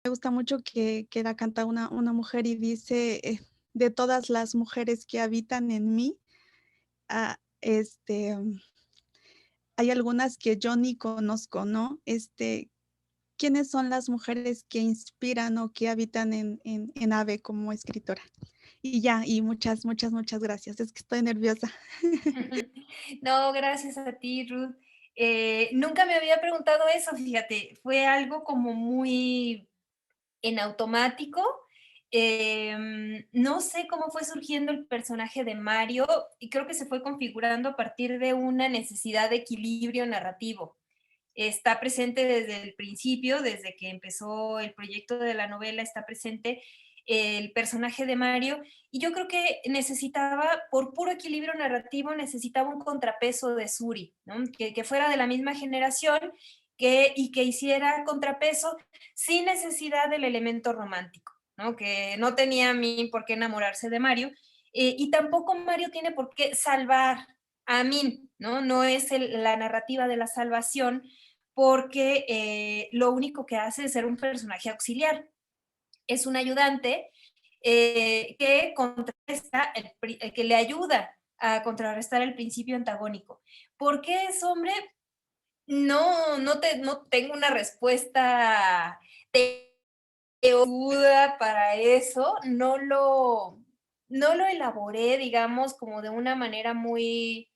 Me gusta mucho que la canta una mujer y dice, de todas las mujeres que habitan en mí, ah, hay algunas que yo ni conozco, ¿no? ¿Quiénes son las mujeres que inspiran o que habitan en AVE como escritora? Y ya, y muchas, muchas, muchas gracias. Es que estoy nerviosa. No, gracias a ti, Ruth. Nunca me había preguntado eso, fíjate, fue algo como muy en automático. No sé cómo fue surgiendo el personaje de Mario y creo que se fue configurando a partir de una necesidad de equilibrio narrativo. Está presente desde el principio, desde que empezó el proyecto de la novela, está presente el personaje de Mario, y yo creo que necesitaba, por puro equilibrio narrativo, necesitaba un contrapeso de Suri, ¿no? Que fuera de la misma generación y que hiciera contrapeso sin necesidad del elemento romántico, ¿no? Que no tenía a mí por qué enamorarse de Mario, y tampoco Mario tiene por qué salvar a Min, ¿no? No es la narrativa de la salvación, porque lo único que hace es ser un personaje auxiliar. Es un ayudante que contrarresta, que le ayuda a contrarrestar el principio antagónico. ¿Por qué es hombre? No tengo una respuesta teoría para eso. No lo elaboré, digamos, como de una manera muy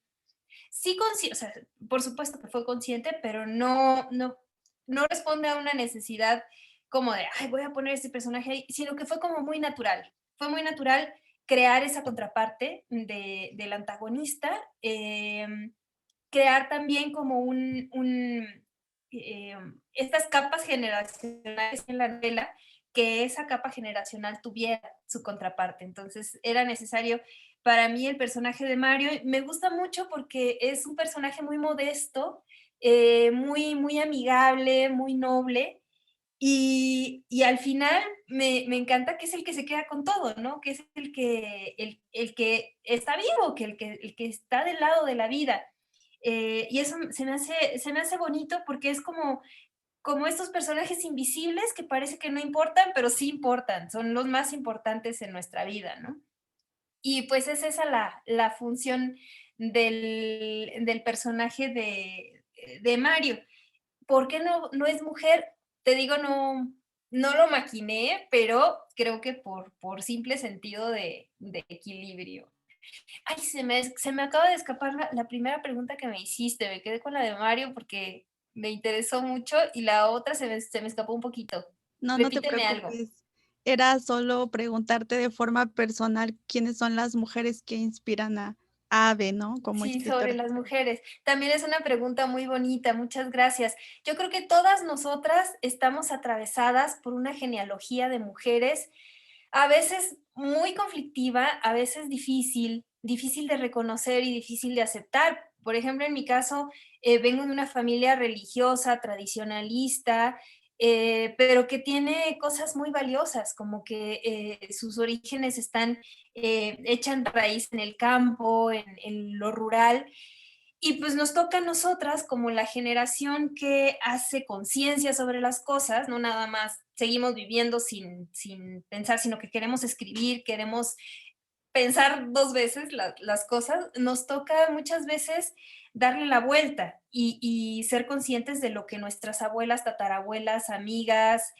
sí, o sea, por supuesto que fue consciente, pero no responde a una necesidad como de, ay, voy a poner este personaje ahí, sino que fue como muy natural. Fue muy natural crear esa contraparte del antagonista, crear también como estas capas generacionales en la novela, que esa capa generacional tuviera su contraparte. Entonces era necesario para mí el personaje de Mario. Me gusta mucho porque es un personaje muy modesto, muy, muy amigable, muy noble. Y al final me encanta que es el que se queda con todo, ¿no? Que es el que está vivo, el que está del lado de la vida. Y eso se me hace bonito porque es como estos personajes invisibles que parece que no importan, pero sí importan, son los más importantes en nuestra vida, ¿no? Y pues es esa la función del personaje de Mario. ¿Por qué no es mujer? Te digo, no lo maquiné, pero creo que por simple sentido de equilibrio. Ay, se me acaba de escapar la primera pregunta que me hiciste, me quedé con la de Mario porque me interesó mucho y la otra se me escapó un poquito. No, no te Repíteme algo. preocupes. Era solo preguntarte de forma personal quiénes son las mujeres que inspiran a AVE, ¿no? Como Sí, sobre escritora. las mujeres. También es una pregunta muy bonita, muchas gracias. Yo creo que todas nosotras estamos atravesadas por una genealogía de mujeres, a veces muy conflictiva, a veces difícil, difícil de reconocer y difícil de aceptar. Por ejemplo, en mi caso, vengo de una familia religiosa, tradicionalista, pero que tiene cosas muy valiosas, como que sus orígenes están echan raíz en el campo, en lo rural. Y pues nos toca a nosotras como la generación que hace conciencia sobre las cosas, no nada más seguimos viviendo sin pensar, sino que queremos escribir, queremos pensar dos veces las cosas, nos toca muchas veces darle la vuelta y ser conscientes de lo que nuestras abuelas, tatarabuelas, amigas,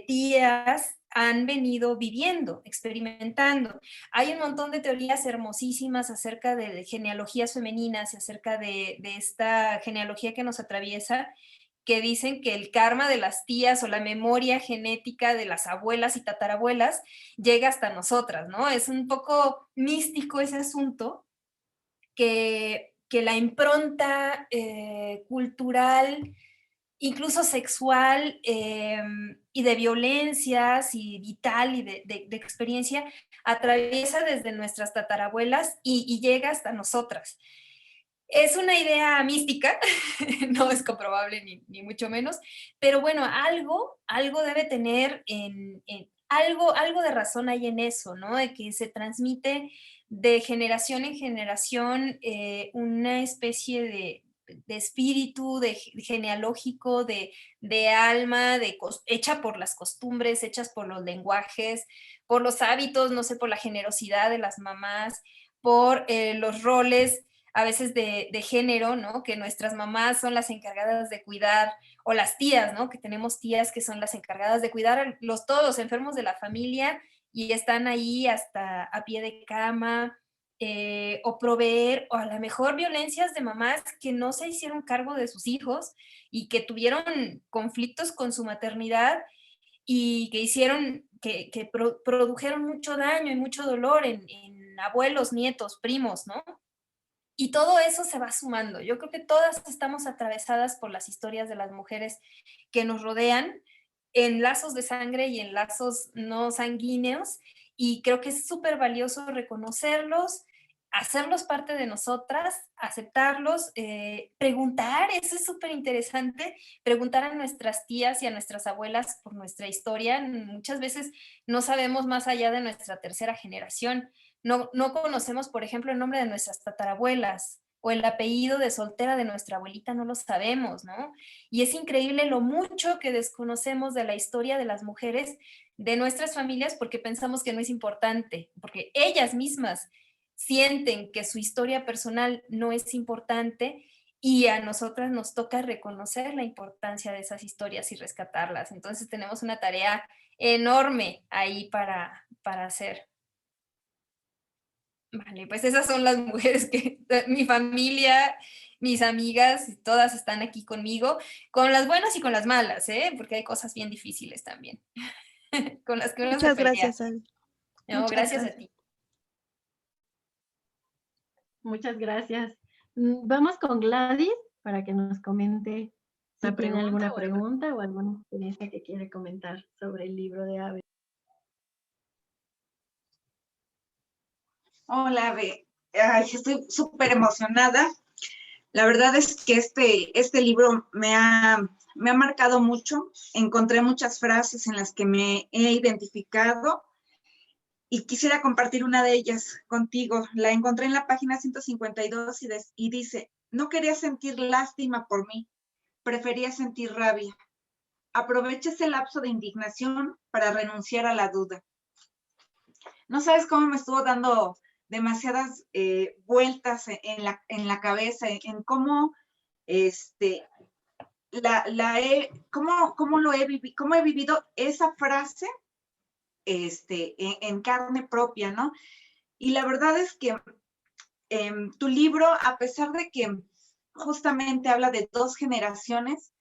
tías han venido viviendo, experimentando. Hay un montón de teorías hermosísimas acerca de genealogías femeninas y acerca de esta genealogía que nos atraviesa, que dicen que el karma de las tías o la memoria genética de las abuelas y tatarabuelas llega hasta nosotras, ¿no? Es un poco místico ese asunto, que la impronta cultural, incluso sexual y de violencias y vital y de experiencia, atraviesa desde nuestras tatarabuelas y llega hasta nosotras. Es una idea mística, no es comprobable ni mucho menos, pero bueno, algo debe tener algo de razón hay en eso, ¿no? De que se transmite de generación en generación una especie de espíritu, de genealógico, de alma, hecha por las costumbres, hechas por los lenguajes, por los hábitos, no sé, por la generosidad de las mamás, por los roles a veces de género, ¿no? Que nuestras mamás son las encargadas de cuidar, o las tías, ¿no? Que tenemos tías que son las encargadas de cuidar a todos los enfermos de la familia y están ahí hasta a pie de cama, o proveer, o a lo mejor violencias de mamás que no se hicieron cargo de sus hijos y que tuvieron conflictos con su maternidad y que hicieron, produjeron mucho daño y mucho dolor en abuelos, nietos, primos, ¿no? Y todo eso se va sumando. Yo creo que todas estamos atravesadas por las historias de las mujeres que nos rodean en lazos de sangre y en lazos no sanguíneos. Y creo que es súper valioso reconocerlos, hacerlos parte de nosotras, aceptarlos, preguntar, eso es súper interesante, preguntar a nuestras tías y a nuestras abuelas por nuestra historia. Muchas veces no sabemos más allá de nuestra tercera generación. No conocemos, por ejemplo, el nombre de nuestras tatarabuelas o el apellido de soltera de nuestra abuelita, no lo sabemos, ¿no? Y es increíble lo mucho que desconocemos de la historia de las mujeres de nuestras familias porque pensamos que no es importante, porque ellas mismas sienten que su historia personal no es importante y a nosotras nos toca reconocer la importancia de esas historias y rescatarlas. Entonces tenemos una tarea enorme ahí para hacer. Vale, pues esas son las mujeres que mi familia, mis amigas, todas están aquí conmigo, con las buenas y con las malas, ¿eh? Porque hay cosas bien difíciles también, con las que uno se Muchas pelea. gracias, Abby. No, Muchas gracias a gracias. ti. Muchas gracias. Vamos con Gladys para que nos comente si tiene alguna pregunta o alguna experiencia que quiere comentar sobre el libro de Abby. Hola, Abby. Ay, estoy súper emocionada. La verdad es que este libro me ha marcado mucho. Encontré muchas frases en las que me he identificado y quisiera compartir una de ellas contigo. La encontré en la página 152 y dice, no quería sentir lástima por mí, prefería sentir rabia. Aprovecha ese lapso de indignación para renunciar a la duda. No sabes cómo me estuvo dando demasiadas vueltas en la cabeza, en cómo cómo he vivido esa frase en carne propia, ¿no? Y la verdad es que tu libro, a pesar de que justamente habla de dos generaciones,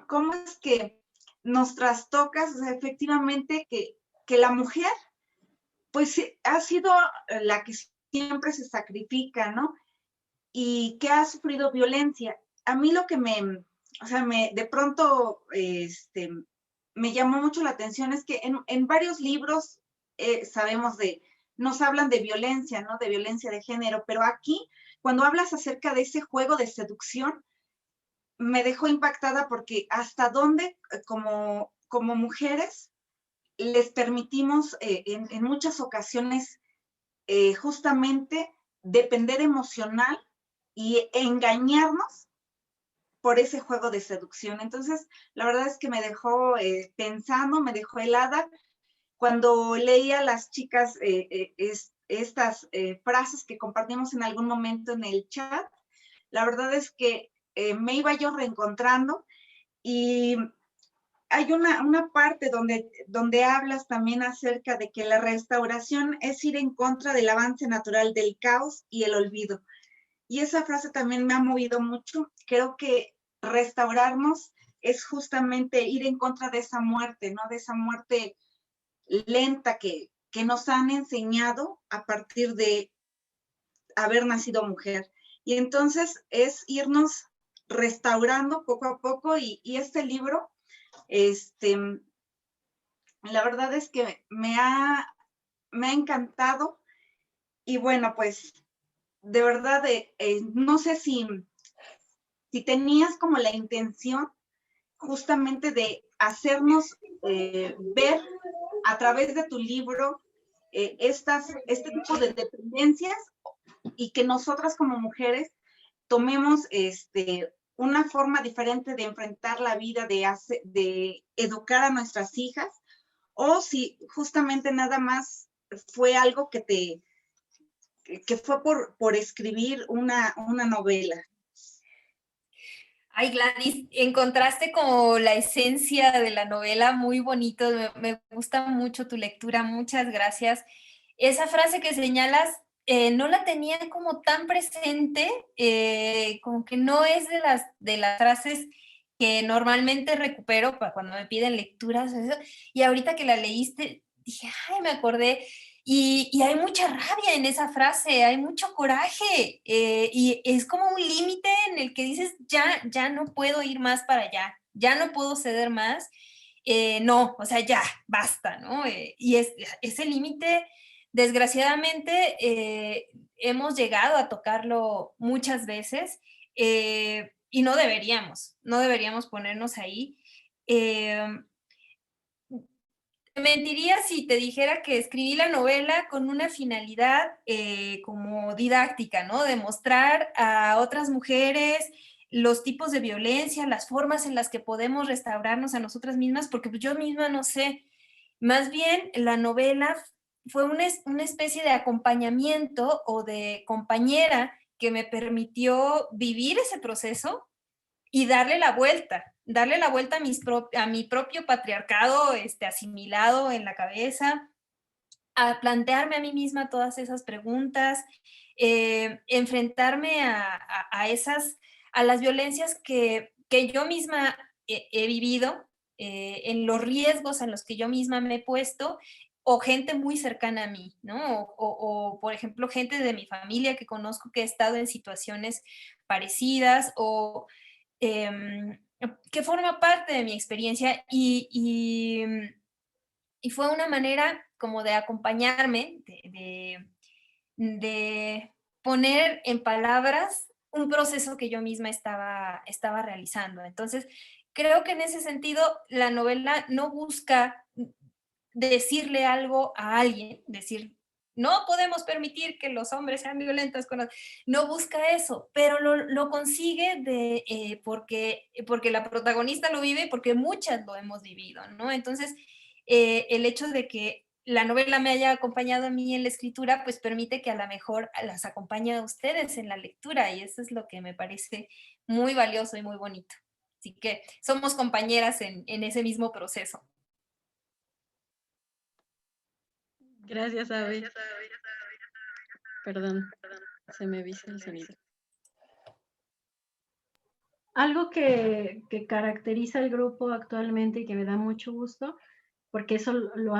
¿cómo es que nos trastocas? O sea, efectivamente que la mujer pues ha sido la que siempre se sacrifica, ¿no? Y que ha sufrido violencia. A mí lo que de pronto me llamó mucho la atención es que en varios libros nos hablan de violencia, ¿no? De violencia de género, pero aquí, cuando hablas acerca de ese juego de seducción, me dejó impactada porque hasta dónde, como mujeres, les permitimos en muchas ocasiones justamente depender emocional y engañarnos por ese juego de seducción. Entonces, la verdad es que me dejó pensando, me dejó helada. Cuando leía a las chicas estas frases que compartimos en algún momento en el chat, la verdad es que me iba yo reencontrando y hay una parte donde hablas también acerca de que la restauración es ir en contra del avance natural del caos y el olvido. Y esa frase también me ha movido mucho. Creo que restaurarnos es justamente ir en contra de esa muerte, ¿no? De esa muerte lenta que nos han enseñado a partir de haber nacido mujer. Y entonces es irnos restaurando poco a poco y este libro la verdad es que me ha encantado y bueno, pues de verdad no sé si tenías como la intención justamente de hacernos ver a través de tu libro este tipo de dependencias y que nosotras como mujeres tomemos una forma diferente de enfrentar la vida, de educar a nuestras hijas, o si justamente nada más fue algo que fue por escribir una novela. Ay, Gladys, encontraste como la esencia de la novela, muy bonito, me gusta mucho tu lectura, muchas gracias. Esa frase que señalas, no la tenía como tan presente, como que no es de las frases que normalmente recupero para cuando me piden lecturas, eso, y ahorita que la leíste, dije, ay, me acordé, y hay mucha rabia en esa frase, hay mucho coraje, y es como un límite en el que dices, ya no puedo ir más para allá, ya no puedo ceder más, no, o sea, ya, basta, ¿no? Y ese límite, desgraciadamente, hemos llegado a tocarlo muchas veces, y no deberíamos ponernos ahí. Mentiría si te dijera que escribí la novela con una finalidad como didáctica, ¿no? De mostrar a otras mujeres los tipos de violencia, las formas en las que podemos restaurarnos a nosotras mismas, porque pues, yo misma no sé. Más bien, la novela fue una especie de acompañamiento o de compañera que me permitió vivir ese proceso y darle la vuelta a mi propio patriarcado asimilado en la cabeza, a plantearme a mí misma todas esas preguntas, enfrentarme a las violencias que yo misma he vivido, en los riesgos en los que yo misma me he puesto, o gente muy cercana a mí, ¿no? O, por ejemplo, gente de mi familia que conozco que ha estado en situaciones parecidas, o que forma parte de mi experiencia y fue una manera como de acompañarme, de poner en palabras un proceso que yo misma estaba realizando. Entonces, creo que en ese sentido la novela no busca decirle algo a alguien, decir, no podemos permitir que los hombres sean violentos con los... No busca eso, pero lo consigue porque la protagonista lo vive y porque muchas lo hemos vivido, ¿no? Entonces, el hecho de que la novela me haya acompañado a mí en la escritura, pues permite que a lo mejor las acompañe a ustedes en la lectura y eso es lo que me parece muy valioso y muy bonito. Así que somos compañeras en ese mismo proceso. Gracias, Abe. Perdón, se me viste el sonido. Algo que caracteriza al grupo actualmente y que me da mucho gusto, porque eso lo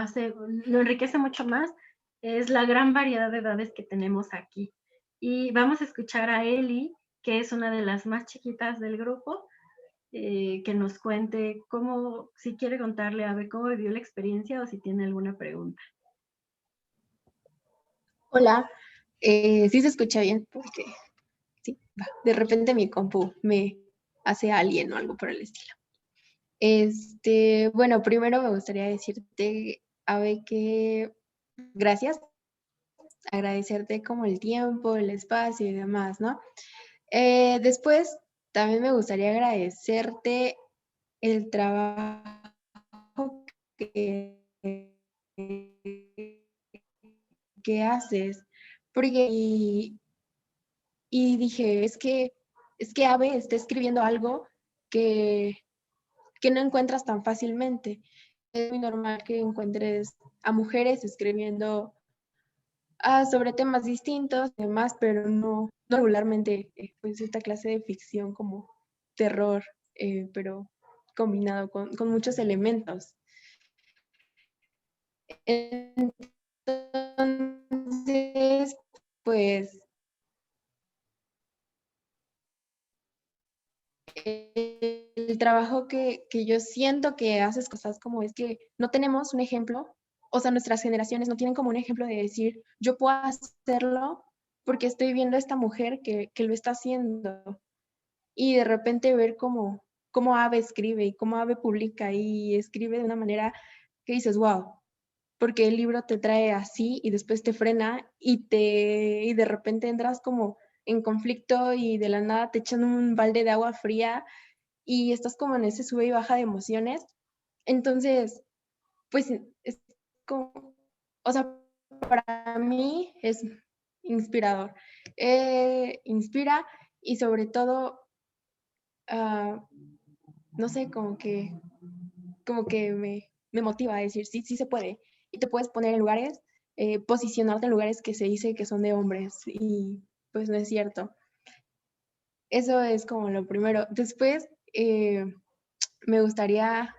enriquece mucho más, es la gran variedad de edades que tenemos aquí. Y vamos a escuchar a Eli, que es una de las más chiquitas del grupo, que nos cuente si quiere contarle a Abe cómo vivió la experiencia o si tiene alguna pregunta. Hola, sí se escucha bien porque sí, de repente mi compu me hace alien o algo por el estilo. Bueno, primero me gustaría decirte, Abe, que gracias, agradecerte como el tiempo, el espacio y demás, ¿no? Después, también me gustaría agradecerte el trabajo que haces, porque y dije, es que Abe está escribiendo algo que no encuentras tan fácilmente. Es muy normal que encuentres a mujeres escribiendo sobre temas distintos y demás, pero no regularmente pues esta clase de ficción como terror, pero combinado con muchos elementos. Entonces, pues el trabajo que yo siento que haces cosas como es que no tenemos un ejemplo, o sea, nuestras generaciones no tienen como un ejemplo de decir, yo puedo hacerlo porque estoy viendo a esta mujer que lo está haciendo. Y de repente ver cómo Abe escribe y cómo Abe publica y escribe de una manera que dices, wow, porque el libro te trae así y después te frena y de repente entras como en conflicto y de la nada te echan un balde de agua fría y estás como en ese sube y baja de emociones. Entonces, pues es como, o sea, para mí es inspirador. Inspira y sobre todo, ah, no sé, como que me motiva a decir, sí, sí se puede. Y te puedes poner en lugares, posicionarte en lugares que se dice que son de hombres y pues no es cierto. Eso es como lo primero. Después, me gustaría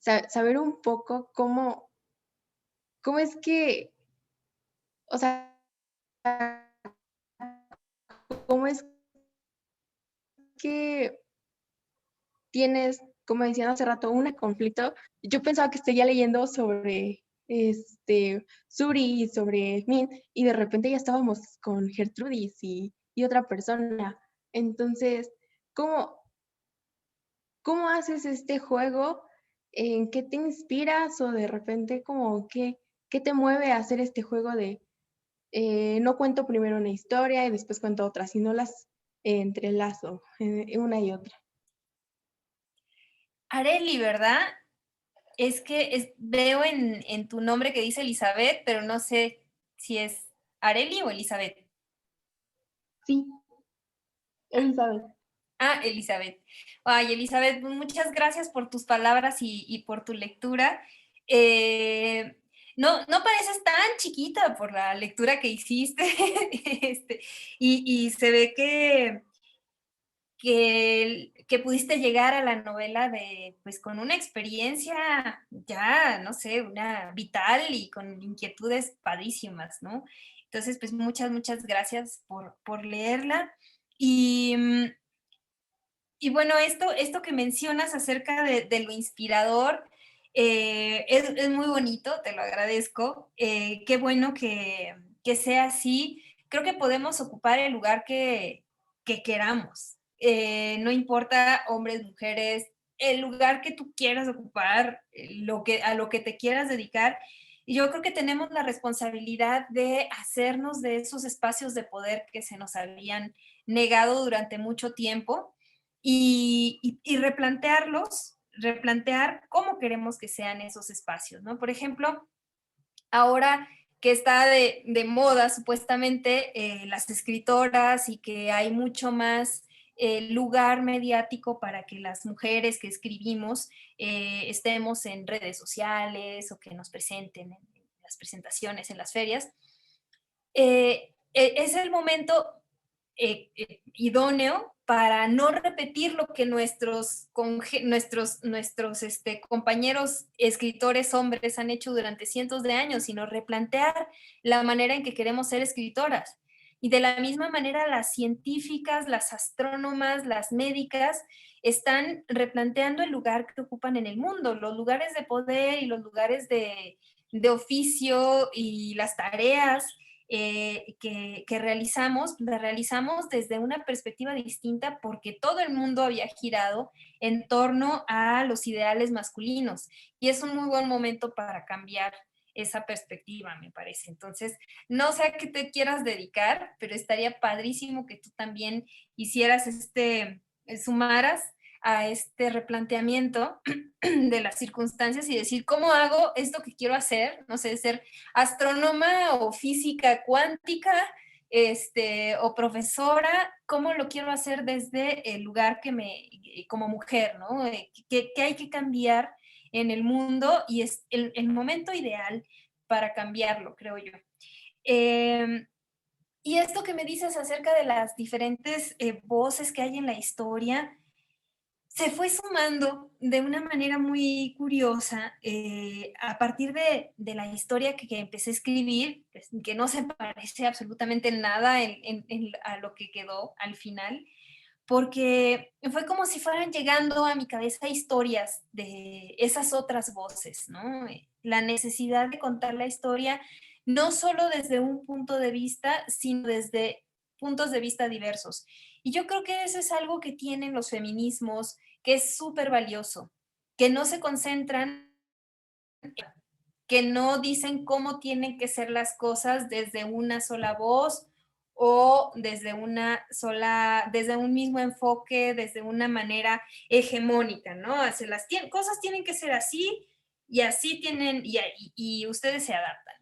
saber un poco cómo es que, o sea, cómo es que tienes, como decían hace rato, un conflicto. Yo pensaba que seguía leyendo sobre Suri y sobre Min, y de repente ya estábamos con Gertrudis y otra persona. Entonces, ¿cómo, cómo haces este juego? ¿En qué te inspiras? O de repente, como, ¿qué te mueve a hacer este juego de no cuento primero una historia y después cuento otra, sino las entrelazo una y otra? Areli, ¿verdad? Es que veo en tu nombre que dice Elizabeth, pero no sé si es Areli o Elizabeth. Sí, Elizabeth. Ah, Elizabeth. Ay, Elizabeth, muchas gracias por tus palabras y por tu lectura. Eh, no pareces tan chiquita por la lectura que hiciste. Y se ve que pudiste llegar a la novela pues con una experiencia ya, no sé, una vital y con inquietudes padrísimas, ¿no? Entonces, pues muchas gracias por leerla. Y, y bueno, esto que mencionas acerca de lo inspirador es muy bonito, te lo agradezco. Qué bueno que sea así. Creo que podemos ocupar el lugar que queramos. No importa hombres, mujeres, el lugar que tú quieras ocupar, a lo que te quieras dedicar. Y yo creo que tenemos la responsabilidad de hacernos de esos espacios de poder que se nos habían negado durante mucho tiempo y replantearlos, replantear cómo queremos que sean esos espacios, ¿no? Por ejemplo, ahora que está de moda supuestamente las escritoras y que hay mucho más lugar mediático para que las mujeres que escribimos estemos en redes sociales o que nos presenten en las presentaciones en las ferias, es el momento idóneo para no repetir lo que nuestros compañeros escritores hombres han hecho durante cientos de años, sino replantear la manera en que queremos ser escritoras. Y de la misma manera, las científicas, las astrónomas, las médicas están replanteando el lugar que ocupan en el mundo, los lugares de poder y los lugares de oficio y las tareas que realizamos, la realizamos desde una perspectiva distinta porque todo el mundo había girado en torno a los ideales masculinos y es un muy buen momento para cambiar esa perspectiva, me parece. Entonces, no sé a qué te quieras dedicar, pero estaría padrísimo que tú también hicieras sumaras a este replanteamiento de las circunstancias y decir, ¿cómo hago esto que quiero hacer? No sé, ser astrónoma o física cuántica, o profesora, ¿cómo lo quiero hacer desde el lugar como mujer, ¿no? ¿Qué hay que cambiar en el mundo? Y es el momento ideal para cambiarlo, creo yo. Y esto que me dices acerca de las diferentes voces que hay en la historia, se fue sumando de una manera muy curiosa a partir de la historia que empecé a escribir, que no se parece absolutamente nada a lo que quedó al final, porque fue como si fueran llegando a mi cabeza historias de esas otras voces, ¿no? La necesidad de contar la historia no solo desde un punto de vista, sino desde puntos de vista diversos. Y yo creo que eso es algo que tienen los feminismos, que es súper valioso, que no se concentran, que no dicen cómo tienen que ser las cosas desde una sola voz o desde una sola, desde un mismo enfoque, desde una manera hegemónica, ¿no? Cosas tienen que ser así y así tienen, y ustedes se adaptan.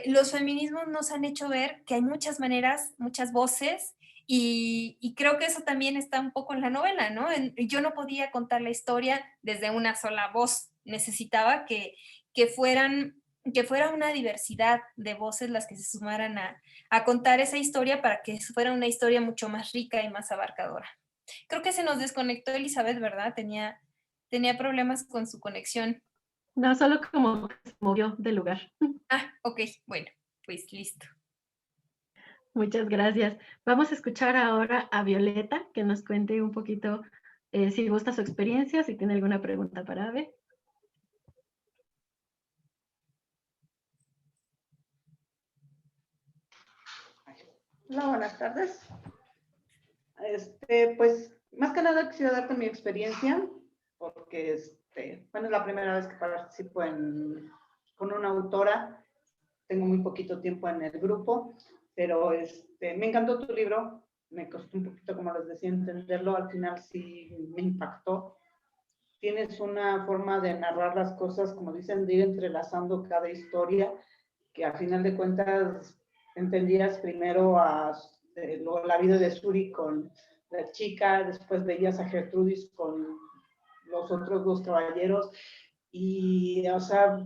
Los feminismos nos han hecho ver que hay muchas maneras, muchas voces, y creo que eso también está un poco en la novela, ¿no? Yo no podía contar la historia desde una sola voz, necesitaba que fuera una diversidad de voces las que se sumaran a contar esa historia para que fuera una historia mucho más rica y más abarcadora. Creo que se nos desconectó Elizabeth, ¿verdad? Tenía problemas con su conexión. No, solo como que se movió del lugar. Ah, ok, bueno, pues listo. Muchas gracias. Vamos a escuchar ahora a Violeta, que nos cuente un poquito si gusta su experiencia, si tiene alguna pregunta para Ave. Hola, buenas tardes. Pues, más que nada quisiera darte mi experiencia, porque, bueno, es la primera vez que participo con una autora. Tengo muy poquito tiempo en el grupo, pero me encantó tu libro. Me costó un poquito, como les decía, entenderlo. Al final sí me impactó. Tienes una forma de narrar las cosas, como dicen, de ir entrelazando cada historia, que al final de cuentas entendías primero la vida de Suri con la chica, después veías a Gertrudis con los otros dos caballeros, y, o sea,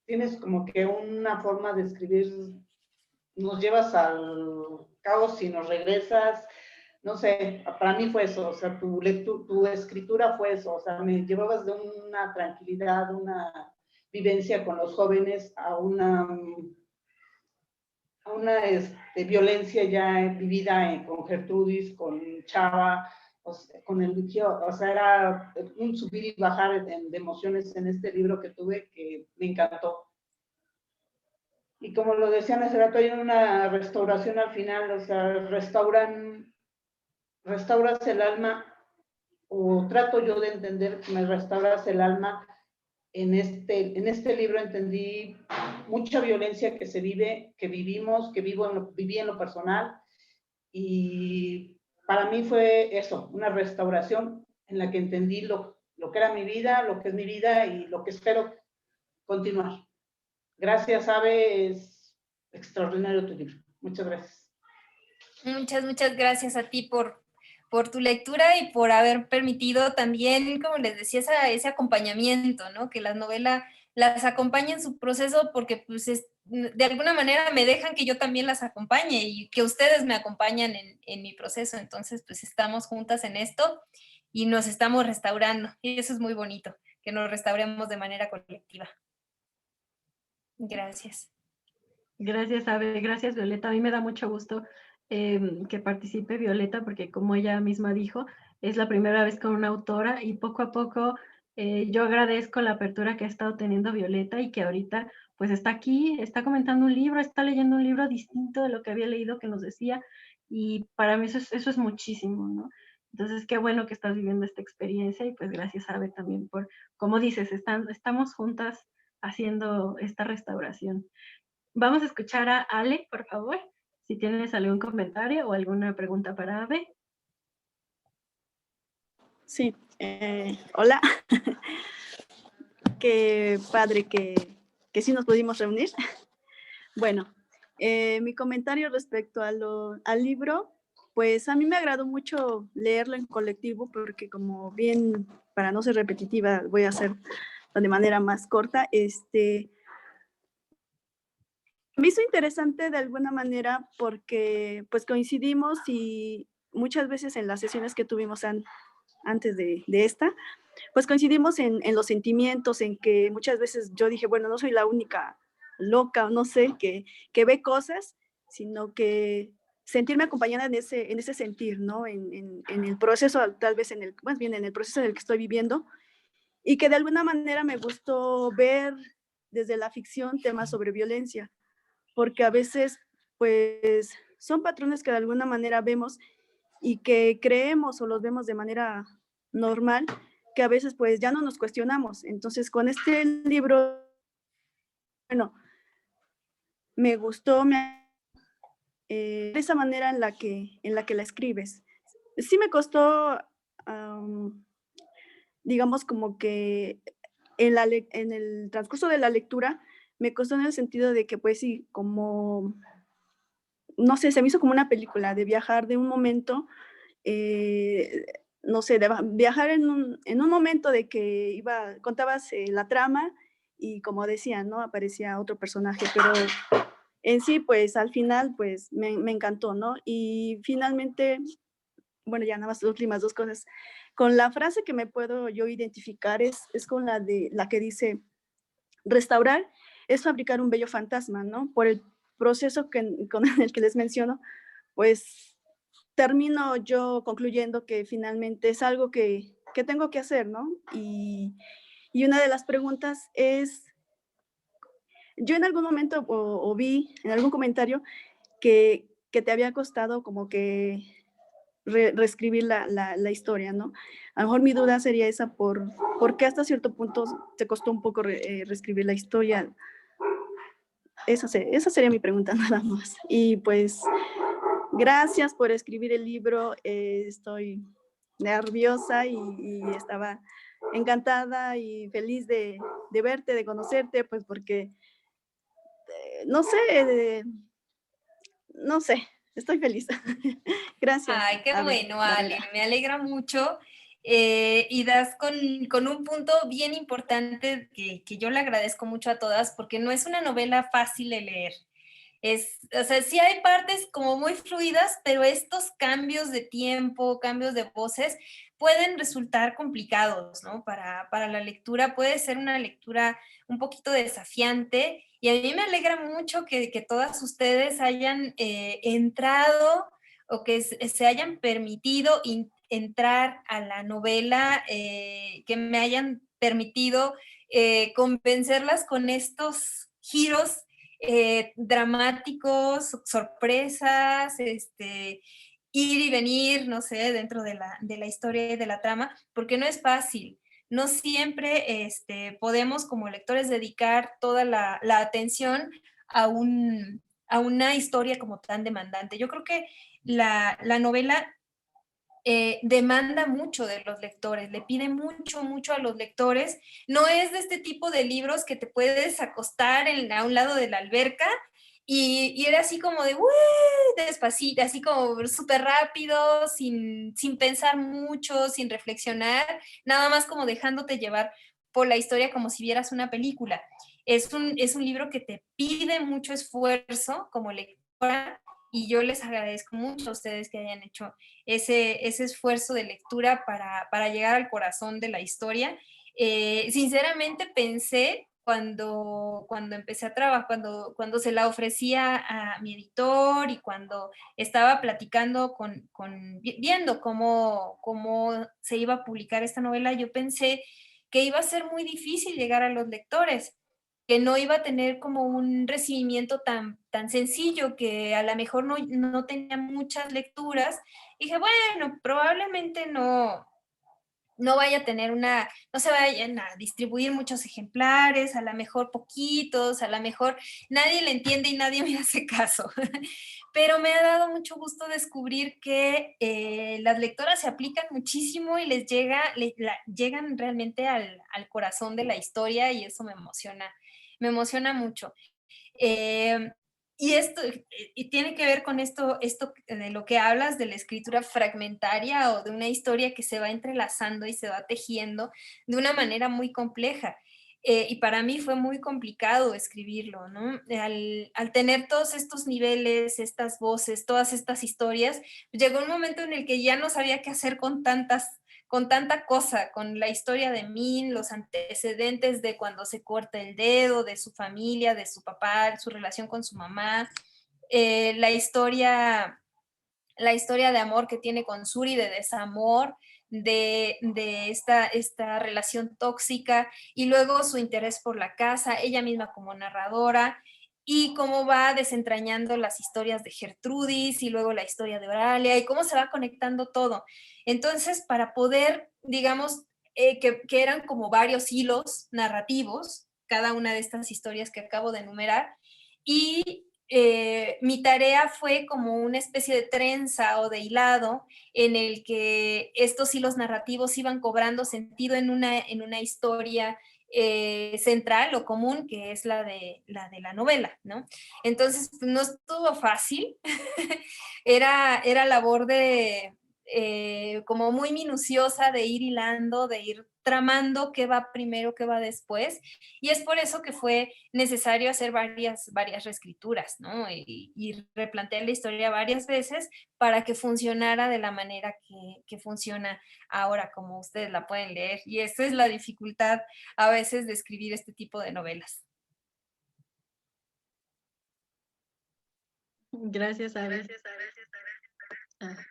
tienes como que una forma de escribir, nos llevas al caos y nos regresas, no sé, para mí fue eso, o sea, tu escritura fue eso, o sea, me llevabas de una tranquilidad, una vivencia con los jóvenes a una violencia ya vivida con Gertrudis, con Chava, o sea, con el Lucio, o sea, era un subir y bajar de emociones en este libro que tuve que me encantó. Y como lo decían hace rato, hay una restauración al final, o sea, restauras el alma, o trato yo de entender que me restauras el alma. En este libro entendí mucha violencia que se vive, que vivimos, que viví en lo personal, y para mí fue eso, una restauración en la que entendí lo que era mi vida, lo que es mi vida y lo que espero continuar. Gracias, Ave, es extraordinario tu libro. Muchas gracias. Muchas gracias a ti por tu lectura y por haber permitido también, como les decía, ese acompañamiento, ¿no? Que la novela las acompañe en su proceso, porque pues de alguna manera me dejan que yo también las acompañe y que ustedes me acompañan en mi proceso. Entonces, pues estamos juntas en esto y nos estamos restaurando. Y eso es muy bonito, que nos restauremos de manera colectiva. Gracias. Gracias, Ave. Gracias, Violeta. A mí me da mucho gusto que participe Violeta, porque como ella misma dijo, es la primera vez con una autora y poco a poco yo agradezco la apertura que ha estado teniendo Violeta y que ahorita pues está aquí, está comentando un libro, está leyendo un libro distinto de lo que había leído que nos decía, y para mí eso es muchísimo, ¿no? Entonces, qué bueno que estás viviendo esta experiencia y pues gracias, Ave, también por, como dices, estamos juntas haciendo esta restauración. Vamos a escuchar a Ale, por favor, si tienes algún comentario o alguna pregunta para Ave. Sí, hola. Qué padre que sí nos pudimos reunir. Bueno, mi comentario respecto al libro, pues a mí me agradó mucho leerlo en colectivo porque como bien, para no ser repetitiva, voy a hacer de manera más corta, me hizo interesante de alguna manera porque pues coincidimos y muchas veces en las sesiones que tuvimos antes de esta, pues coincidimos en los sentimientos, en que muchas veces yo dije, bueno, no soy la única loca, no sé, que ve cosas, sino que sentirme acompañada en ese sentir, ¿no? En el proceso, tal vez más bien en el proceso en el que estoy viviendo, y que de alguna manera me gustó ver desde la ficción temas sobre violencia, porque a veces, pues, son patrones que de alguna manera vemos y que creemos o los vemos de manera normal, que a veces pues ya no nos cuestionamos. Entonces con este libro, bueno, me gustó, de esa manera en la que la escribes. Sí me costó, digamos, como que en el transcurso de la lectura, me costó en el sentido de que, pues sí, como, no sé, se me hizo como una película de viajar de un momento, no sé, de viajar en un momento de que contabas la trama y como decía, ¿no? Aparecía otro personaje, pero en sí, pues al final, pues me encantó, ¿no? Y finalmente, bueno, ya nada más las últimas dos cosas. Con la frase que me puedo yo identificar es con la que dice, restaurar es fabricar un bello fantasma, ¿no? Por el proceso con el que les menciono, pues termino yo concluyendo que finalmente es algo que tengo que hacer, ¿no? Y una de las preguntas es, yo en algún momento o vi en algún comentario que te había costado como que reescribir la historia, ¿no? A lo mejor mi duda sería esa, ¿por qué hasta cierto punto te costó un poco reescribir la historia? Esa sería mi pregunta nada más. Y pues, gracias por escribir el libro. Estoy nerviosa y estaba encantada y feliz de verte, de conocerte, pues porque, no sé, no sé, estoy feliz. Gracias. Ay, qué Ave bueno, Ale, Barrera. me alegra mucho. Y das con un punto bien importante que yo le agradezco mucho a todas, porque no es una novela fácil de leer. O sea, sí hay partes como muy fluidas, pero estos cambios de tiempo, cambios de voces, pueden resultar complicados, ¿no? Para la lectura puede ser una lectura un poquito desafiante y a mí me alegra mucho que todas ustedes hayan entrado o que se hayan permitido entrar a la novela, que me hayan permitido convencerlas con estos giros dramáticos, sorpresas, ir y venir, no sé, dentro de la historia y de la trama, porque no es fácil. No siempre podemos como lectores dedicar toda la atención a, a una historia como tan demandante. Yo creo que la novela demanda mucho de los lectores, le pide mucho, mucho a los lectores. No es de este tipo de libros que te puedes acostar a un lado de la alberca y era así como de, despacito, así como súper rápido, sin pensar mucho, sin reflexionar, nada más como dejándote llevar por la historia como si vieras una película. Es un libro que te pide mucho esfuerzo como lectora y yo les agradezco mucho a ustedes que hayan hecho ese esfuerzo de lectura para llegar al corazón de la historia. Sinceramente pensé cuando empecé a trabajar, cuando se la ofrecía a mi editor y cuando estaba platicando viendo cómo se iba a publicar esta novela, yo pensé que iba a ser muy difícil llegar a los lectores, que no iba a tener como un recibimiento tan sencillo, que a lo mejor no tenía muchas lecturas. Y dije, bueno, probablemente no vaya a tener no se vayan a distribuir muchos ejemplares, a lo mejor poquitos, a lo mejor nadie le entiende y nadie me hace caso. Pero me ha dado mucho gusto descubrir que las lectoras se aplican muchísimo y llegan realmente al corazón de la historia y eso me emociona mucho. Eh, y esto y tiene que ver con esto de lo que hablas de la escritura fragmentaria o de una historia que se va entrelazando y se va tejiendo de una manera muy compleja. Y para mí fue muy complicado escribirlo, ¿no? Al tener todos estos niveles, estas voces, todas estas historias, llegó un momento en el que ya no sabía qué hacer con tanta cosa, con la historia de Min, los antecedentes de cuando se corta el dedo, de su familia, de su papá, su relación con su mamá, la historia de amor que tiene con Suri, de desamor, de esta relación tóxica, y luego su interés por la casa, ella misma como narradora, y cómo va desentrañando las historias de Gertrudis y luego la historia de Oralia y cómo se va conectando todo. Entonces, para poder, digamos, que eran como varios hilos narrativos, cada una de estas historias que acabo de enumerar, y mi tarea fue como una especie de trenza o de hilado en el que estos hilos narrativos iban cobrando sentido en una historia central o común, que es la de la novela, ¿no? Entonces, pues, no estuvo fácil, era labor de como muy minuciosa de ir hilando, de ir tramando qué va primero, qué va después, y es por eso que fue necesario hacer varias reescrituras, ¿no? Y replantear la historia varias veces para que funcionara de la manera que funciona ahora, como ustedes la pueden leer. Y esa es la dificultad a veces de escribir este tipo de novelas. Gracias, Abby.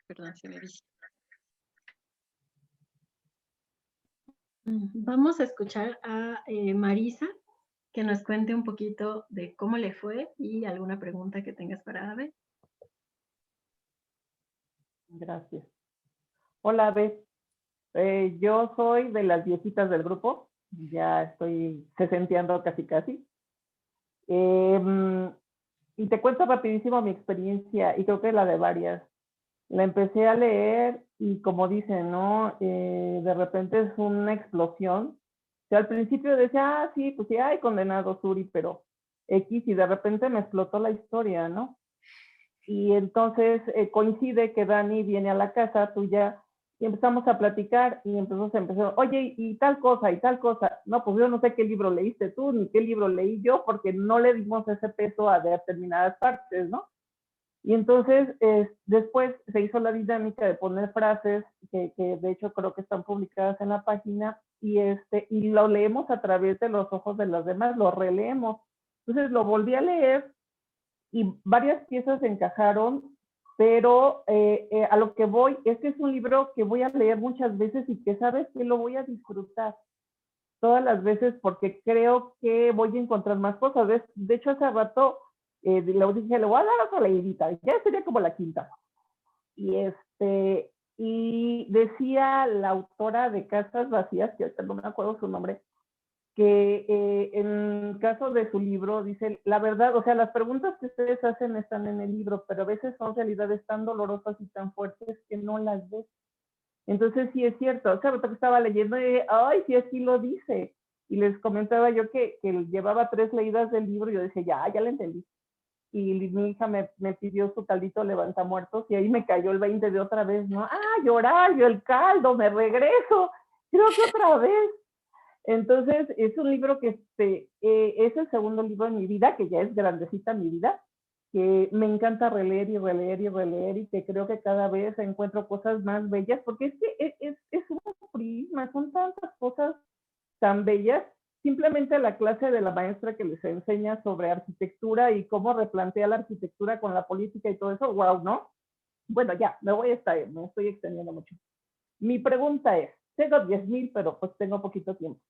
Perdón, se me dice. Vamos a escuchar a Marisa, que nos cuente un poquito de cómo le fue y alguna pregunta que tengas para Abe. Gracias. Hola, Abe. Yo soy de las viejitas del grupo. Ya estoy sesenteando casi. Y te cuento rapidísimo mi experiencia, y creo que la de varias. La empecé a leer y como dicen, ¿no? De repente es una explosión. O sea, al principio decía, sí, pues sí, hay condenado Suri, pero X, y de repente me explotó la historia, ¿no? Y entonces coincide que Dani viene a la casa tuya y empezamos a platicar y empezó, oye, y tal cosa, y tal cosa. No, pues yo no sé qué libro leíste tú, ni qué libro leí yo, porque no le dimos ese peso a determinadas partes, ¿no? Y entonces después se hizo la dinámica de poner frases que de hecho creo que están publicadas en la página y lo leemos a través de los ojos de los demás, lo releemos. Entonces lo volví a leer y varias piezas encajaron, pero a lo que voy es que es un libro que voy a leer muchas veces y que sabes que lo voy a disfrutar todas las veces porque creo que voy a encontrar más cosas. De hecho, hace rato le dije, le voy a dar otra leidita, ya sería como la quinta. Y decía la autora de Casas Vacías, que ahorita no me acuerdo su nombre, que en caso de su libro, dice, la verdad, o sea, las preguntas que ustedes hacen están en el libro, pero a veces son realidades tan dolorosas y tan fuertes que no las ves. Entonces sí es cierto, o sea, lo que estaba leyendo y ay, sí, así lo dice. Y les comentaba yo que llevaba 3 leídas del libro y yo decía, ya lo entendí. Y mi hija me pidió su caldito levantamuertos y ahí me cayó el 20 de otra vez, ¿no? Llorar, yo el caldo, me regreso, creo que otra vez. Entonces, es un libro que es el segundo libro en mi vida, que ya es grandecita mi vida, que me encanta releer y releer y releer y que creo que cada vez encuentro cosas más bellas, porque es que es un prisma, son tantas cosas tan bellas. Simplemente la clase de la maestra que les enseña sobre arquitectura y cómo replantea la arquitectura con la política y todo eso, wow, ¿no? Bueno, ya, me estoy extendiendo mucho. Mi pregunta es, tengo 10,000, pero pues tengo poquito tiempo.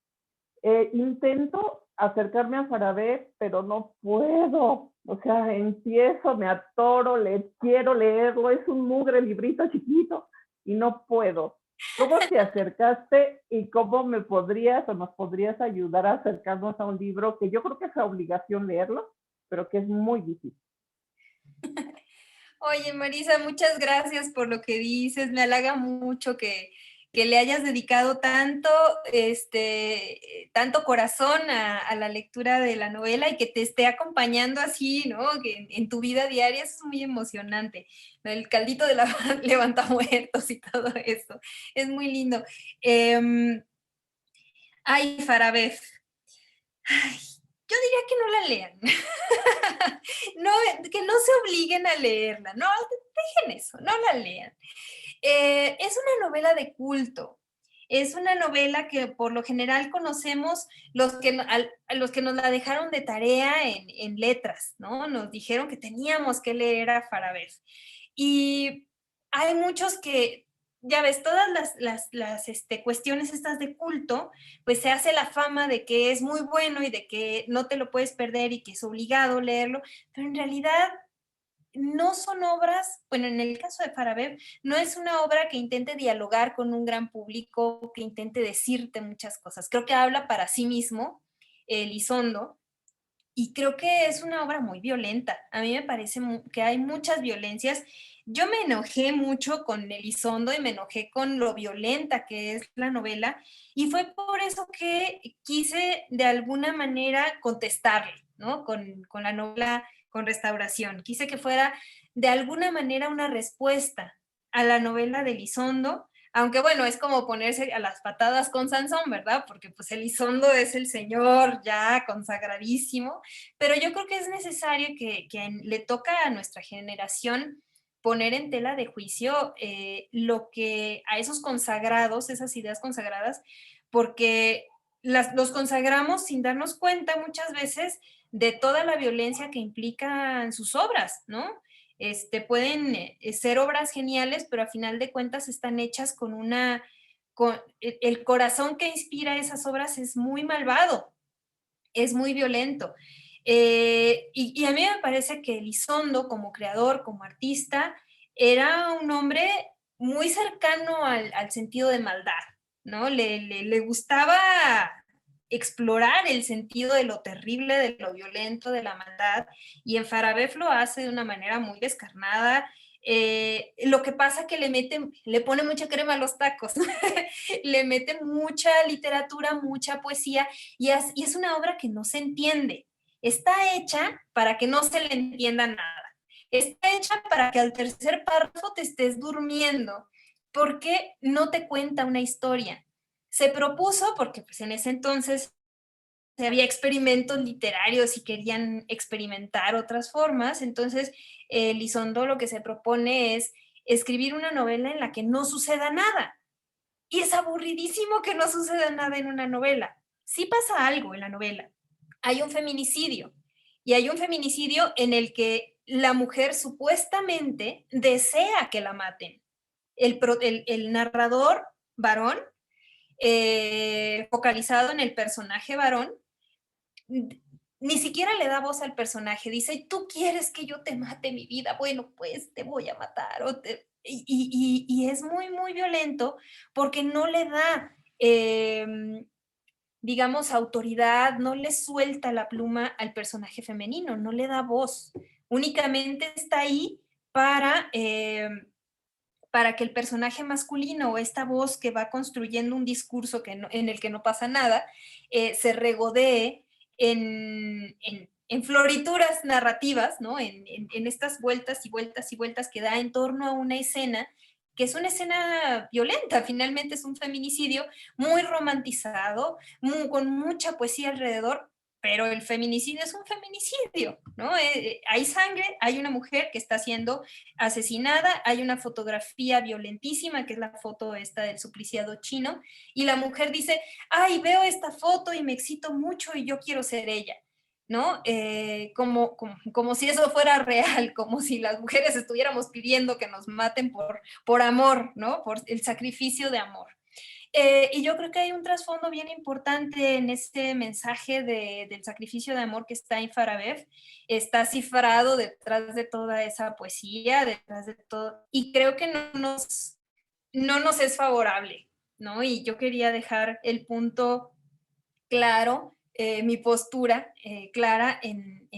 Intento acercarme a Farabee, pero no puedo. O sea, empiezo, me atoro, quiero leerlo, es un mugre librito chiquito y no puedo. ¿Cómo te acercaste y cómo me podrías o nos podrías ayudar a acercarnos a un libro que yo creo que es la obligación leerlo, pero que es muy difícil? Oye, Marisa, muchas gracias por lo que dices. Me halaga mucho que le hayas dedicado tanto corazón a la lectura de la novela y que te esté acompañando así, ¿no? Que en tu vida diaria eso es muy emocionante. El caldito de la levantamuertos y todo eso. Es muy lindo. Ay, Farabee. Ay, yo diría que no la lean. No, que no se obliguen a leerla. No, dejen eso, no la lean. Es una novela de culto. Es una novela que por lo general conocemos a los que nos la dejaron de tarea en letras, ¿no? Nos dijeron que teníamos que leer a Farabee. Y hay muchos que, ya ves, todas las cuestiones estas de culto, pues se hace la fama de que es muy bueno y de que no te lo puedes perder y que es obligado leerlo, pero en realidad no son obras, bueno, en el caso de Farabee, no es una obra que intente dialogar con un gran público, que intente decirte muchas cosas. Creo que habla para sí mismo, Elizondo, y creo que es una obra muy violenta. A mí me parece que hay muchas violencias. Yo me enojé mucho con Elizondo y me enojé con lo violenta que es la novela, y fue por eso que quise de alguna manera contestarle, ¿no? Con la novela, con Restauración. Quise que fuera de alguna manera una respuesta a la novela de Elizondo, aunque bueno, es como ponerse a las patadas con Sansón, ¿verdad? Porque pues Elizondo es el señor ya consagradísimo, pero yo creo que es necesario que le toca a nuestra generación poner en tela de juicio lo que a esos consagrados, esas ideas consagradas, porque los consagramos sin darnos cuenta muchas veces de toda la violencia que implican sus obras, ¿no? Pueden ser obras geniales, pero a final de cuentas están hechas con el corazón que inspira esas obras es muy malvado, es muy violento. Y a mí me parece que Elizondo, como creador, como artista, era un hombre muy cercano al sentido de maldad, ¿no? Le gustaba explorar el sentido de lo terrible, de lo violento, de la maldad, y en Farabef lo hace de una manera muy descarnada. Lo que pasa que le pone mucha crema a los tacos, le mete mucha literatura, mucha poesía, y es una obra que no se entiende. Está hecha para que no se le entienda nada. Está hecha para que al tercer párrafo te estés durmiendo, porque no te cuenta una historia. Se propuso, porque pues en ese entonces había experimentos literarios y querían experimentar otras formas, entonces Elizondo lo que se propone es escribir una novela en la que no suceda nada. Y es aburridísimo que no suceda nada en una novela. Sí pasa algo en la novela. Hay un feminicidio, y hay un feminicidio en el que la mujer supuestamente desea que la maten. El narrador varón, focalizado en el personaje varón, ni siquiera le da voz al personaje. Dice, ¿tú quieres que yo te mate, mi vida? Bueno, pues te voy a matar. Y es muy, muy violento porque no le da, digamos, autoridad, no le suelta la pluma al personaje femenino, no le da voz. Únicamente está ahí para que el personaje masculino, o esta voz que va construyendo un discurso en el que no pasa nada, se regodee en florituras narrativas, ¿no? En estas vueltas y vueltas y vueltas que da en torno a una escena, que es una escena violenta, finalmente es un feminicidio muy romantizado, con mucha poesía alrededor, pero el feminicidio es un feminicidio, ¿no? Hay sangre, hay una mujer que está siendo asesinada, hay una fotografía violentísima, que es la foto esta del supliciado chino, y la mujer dice, ay, veo esta foto y me excito mucho y yo quiero ser ella, ¿no? Como si eso fuera real, como si las mujeres estuviéramos pidiendo que nos maten por amor, ¿no? Por el sacrificio de amor. Y yo creo que hay un trasfondo bien importante en este mensaje del sacrificio de amor que está en Farabef. Está cifrado detrás de toda esa poesía, detrás de todo, y creo que no nos es favorable, ¿no? Y yo quería dejar el punto claro, mi postura clara en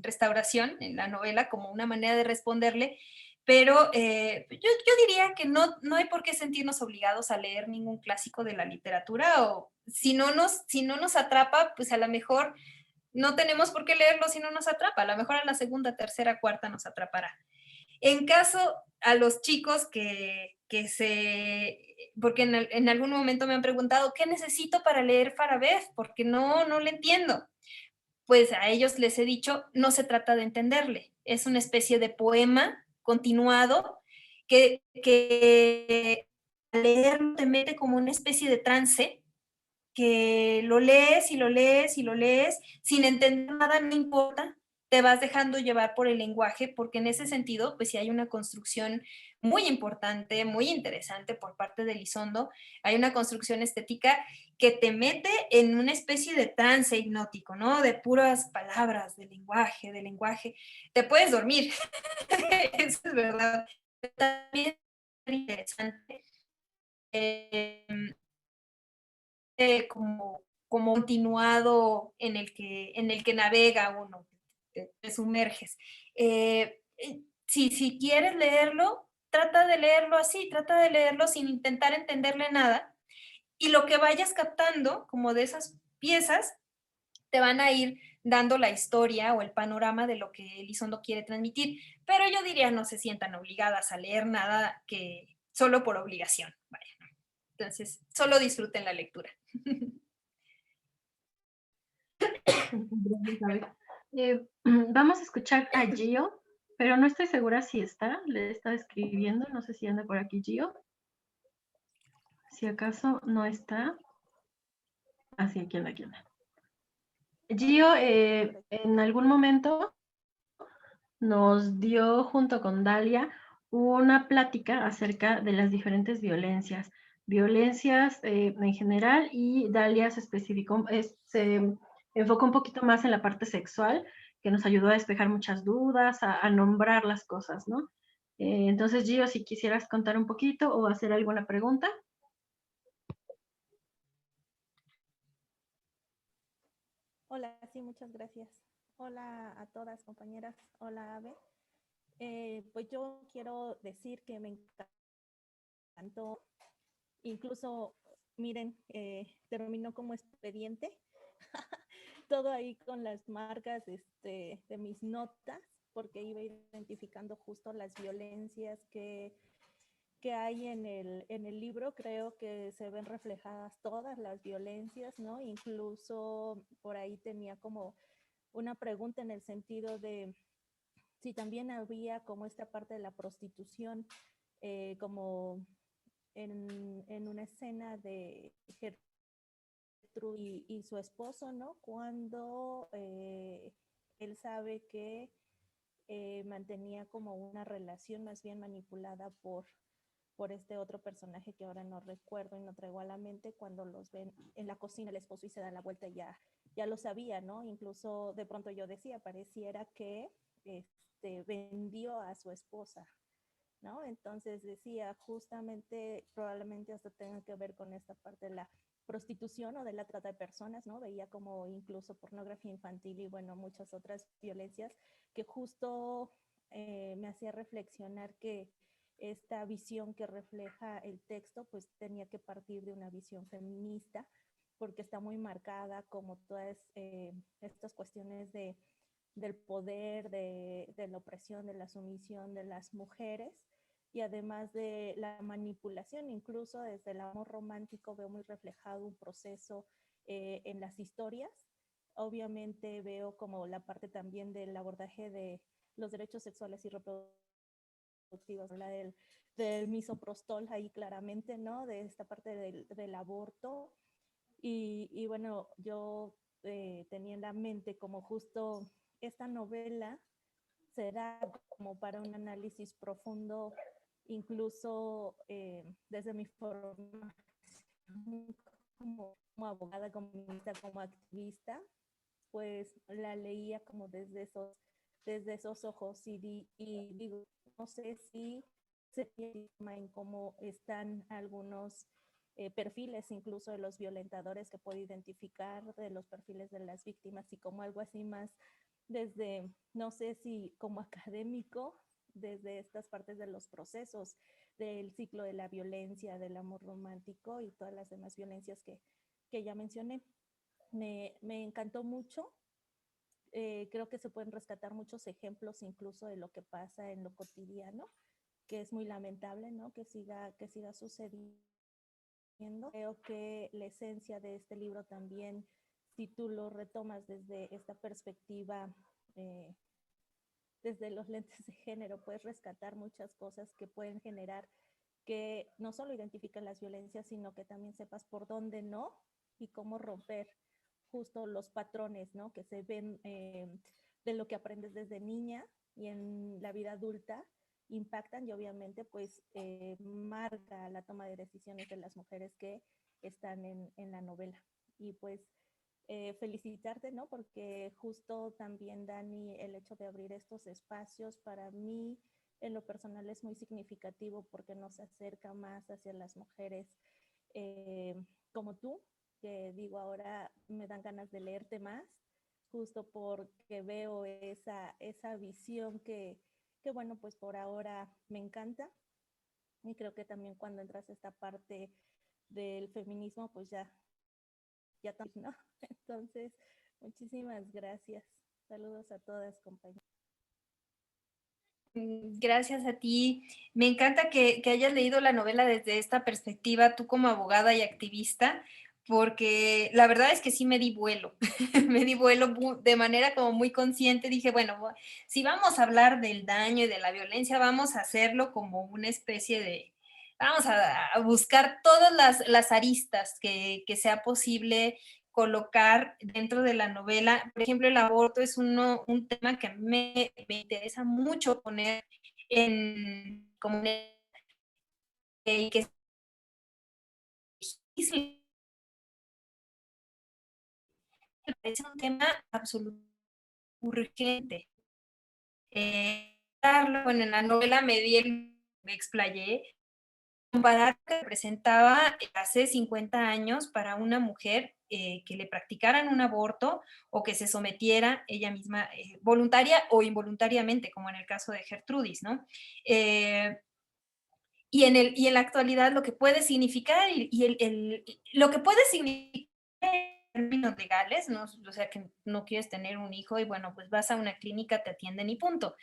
Restauración, en la novela, como una manera de responderle, pero yo diría que no hay por qué sentirnos obligados a leer ningún clásico de la literatura, o si no nos atrapa, pues a lo mejor no tenemos por qué leerlo si no nos atrapa, a lo mejor a la segunda, tercera, cuarta nos atrapará. En caso a los chicos porque en algún momento me han preguntado, ¿qué necesito para leer Farabef? Porque no le entiendo. Pues a ellos les he dicho, no se trata de entenderle, es una especie de poema continuado que al leerlo te mete como una especie de trance, que lo lees y lo lees y lo lees sin entender nada, no importa, te vas dejando llevar por el lenguaje, porque en ese sentido, pues sí hay una construcción muy importante, muy interesante por parte de Elizondo, hay una construcción estética que te mete en una especie de trance hipnótico, ¿no? De puras palabras, de lenguaje, te puedes dormir, eso es verdad. También es interesante como como continuado en el que navega uno, te sumerges. Si quieres leerlo, trata de leerlo así, trata de leerlo sin intentar entenderle nada, y lo que vayas captando, como de esas piezas, te van a ir dando la historia o el panorama de lo que Elizondo quiere transmitir. Pero yo diría, no se sientan obligadas a leer nada que solo por obligación. Vaya. Entonces, solo disfruten la lectura. Vamos a escuchar a Gio, pero no estoy segura si está, le está escribiendo, no sé si anda por aquí Gio. Si acaso no está. Así, aquí anda, aquí anda. Gio, en algún momento nos dio junto con Dalia una plática acerca de las diferentes violencias en general, y Dalia se especificó, se enfocó un poquito más en la parte sexual, que nos ayudó a despejar muchas dudas, a nombrar las cosas, ¿no? Entonces, Gio, si quisieras contar un poquito o hacer alguna pregunta. Hola, sí, muchas gracias. Hola a todas, compañeras. Hola, Ave. Pues yo quiero decir que me encantó. Incluso, miren, terminó como expediente. Todo ahí con las marcas de mis notas, porque iba identificando justo las violencias que hay en el libro. Creo que se ven reflejadas todas las violencias, ¿no? Incluso por ahí tenía como una pregunta en el sentido de si también había como esta parte de la prostitución, como en una escena de Gertrude y su esposo, ¿no? Cuando él sabe que mantenía como una relación más bien manipulada por este otro personaje que ahora no recuerdo y no traigo a la mente, cuando los ven en la cocina el esposo y se da la vuelta y ya lo sabía, ¿no? Incluso de pronto yo decía, pareciera que vendió a su esposa, ¿no? Entonces decía, justamente probablemente hasta tenga que ver con esta parte de la prostitución o de la trata de personas, ¿no? Veía como incluso pornografía infantil y bueno, muchas otras violencias que justo me hacía reflexionar que esta visión que refleja el texto pues tenía que partir de una visión feminista, porque está muy marcada como todas estas cuestiones del poder, de la opresión, de la sumisión de las mujeres, y además de la manipulación. Incluso desde el amor romántico veo muy reflejado un proceso en las historias. Obviamente veo como la parte también del abordaje de los derechos sexuales y reproductivos, la del misoprostol ahí claramente, ¿no? De esta parte del aborto. Y bueno, yo tenía en la mente como justo esta novela será como para un análisis profundo, incluso desde mi formación como abogada, como feminista, como activista, pues la leía como desde esos ojos y digo, no sé si se llama en cómo están algunos perfiles incluso de los violentadores que puedo identificar, de los perfiles de las víctimas, y como algo así más desde, no sé si como académico, desde estas partes de los procesos del ciclo de la violencia, del amor romántico y todas las demás violencias que ya mencioné. Me encantó mucho. Creo que se pueden rescatar muchos ejemplos incluso de lo que pasa en lo cotidiano, que es muy lamentable, ¿no? Que siga sucediendo. Creo que la esencia de este libro también, si tú lo retomas desde esta perspectiva, desde los lentes de género, puedes rescatar muchas cosas que pueden generar que no solo identifiquen las violencias, sino que también sepas por dónde no y cómo romper justo los patrones, ¿no? Que se ven de lo que aprendes desde niña y en la vida adulta impactan, y obviamente pues marca la toma de decisiones de las mujeres que están en la novela. Y pues felicitarte, ¿no? Porque justo también, Dani, el hecho de abrir estos espacios para mí en lo personal es muy significativo, porque nos acerca más hacia las mujeres como tú, que digo, ahora me dan ganas de leerte más, justo porque veo esa visión que bueno, pues por ahora me encanta. Y creo que también cuando entras a esta parte del feminismo, pues ya también, ¿no? Entonces, muchísimas gracias. Saludos a todas, compañeras. Gracias a ti. Me encanta que hayas leído la novela desde esta perspectiva, tú como abogada y activista, porque la verdad es que sí me di vuelo, me di vuelo de manera como muy consciente. Dije, bueno, si vamos a hablar del daño y de la violencia, vamos a hacerlo como una especie de, vamos a buscar todas las aristas que sea posible colocar dentro de la novela. Por ejemplo, el aborto es un tema que a mí me interesa mucho poner como y que me parece un tema absolutamente urgente. Bueno, en la novela me explayé, comparar lo que representaba hace 50 años para una mujer que le practicaran un aborto o que se sometiera ella misma voluntaria o involuntariamente, como en el caso de Gertrudis, ¿no? Y en la actualidad lo que puede significar lo que puede significar en términos legales, ¿no? O sea, que no quieres tener un hijo y bueno, pues vas a una clínica, te atienden y punto.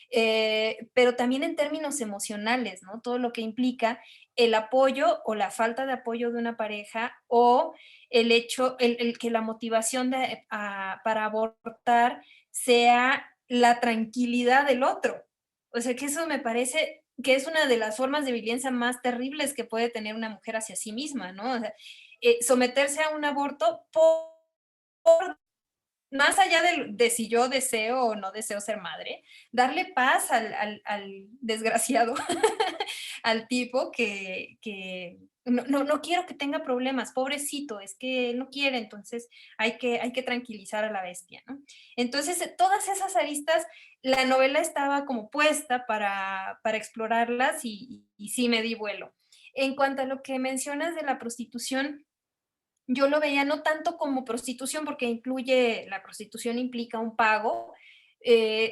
Pero también en términos emocionales, ¿no? Todo lo que implica el apoyo o la falta de apoyo de una pareja o el hecho, el que la motivación para abortar sea la tranquilidad del otro. O sea, que eso me parece que es una de las formas de violencia más terribles que puede tener una mujer hacia sí misma, ¿no? O sea, someterse a un aborto más allá de si yo deseo o no deseo ser madre, darle paz al desgraciado, al tipo que no quiero que tenga problemas, pobrecito, es que no quiere, entonces hay que tranquilizar a la bestia, ¿no? Entonces, todas esas aristas, la novela estaba como puesta para explorarlas y sí me di vuelo. En cuanto a lo que mencionas de la prostitución, yo lo veía no tanto como prostitución, porque la prostitución implica un pago,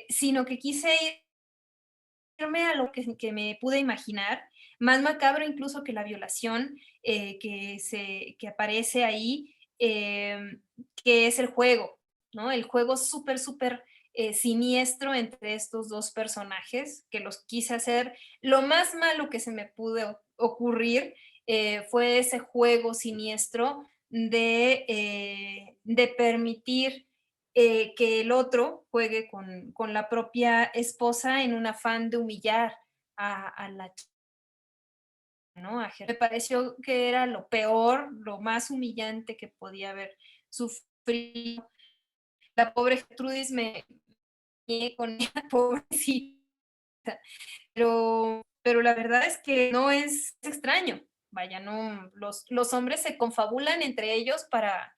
sino que quise irme a lo que me pude imaginar, más macabro incluso que la violación que aparece ahí, que es el juego, ¿no? El juego súper siniestro entre estos dos personajes, que los quise hacer lo más malo que se me pudo ocurrir, fue ese juego siniestro de permitir que el otro juegue con la propia esposa en un afán de humillar a la chica, ¿no? Me pareció que era lo peor, lo más humillante que podía haber sufrido. La pobre Gertrudis me con ella, pobrecita, pero la verdad es que no es extraño. Vaya, no, los hombres se confabulan entre ellos para,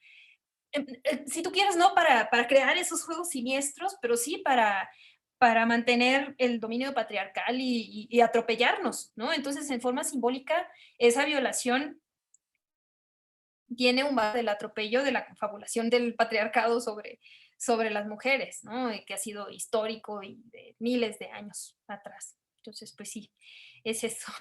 si tú quieres, no para crear esos juegos siniestros, pero sí para mantener el dominio patriarcal y atropellarnos, ¿no? Entonces, en forma simbólica, esa violación tiene un base del atropello, de la confabulación del patriarcado sobre las mujeres, ¿no? Que ha sido histórico y de miles de años atrás. Entonces, pues sí, es eso.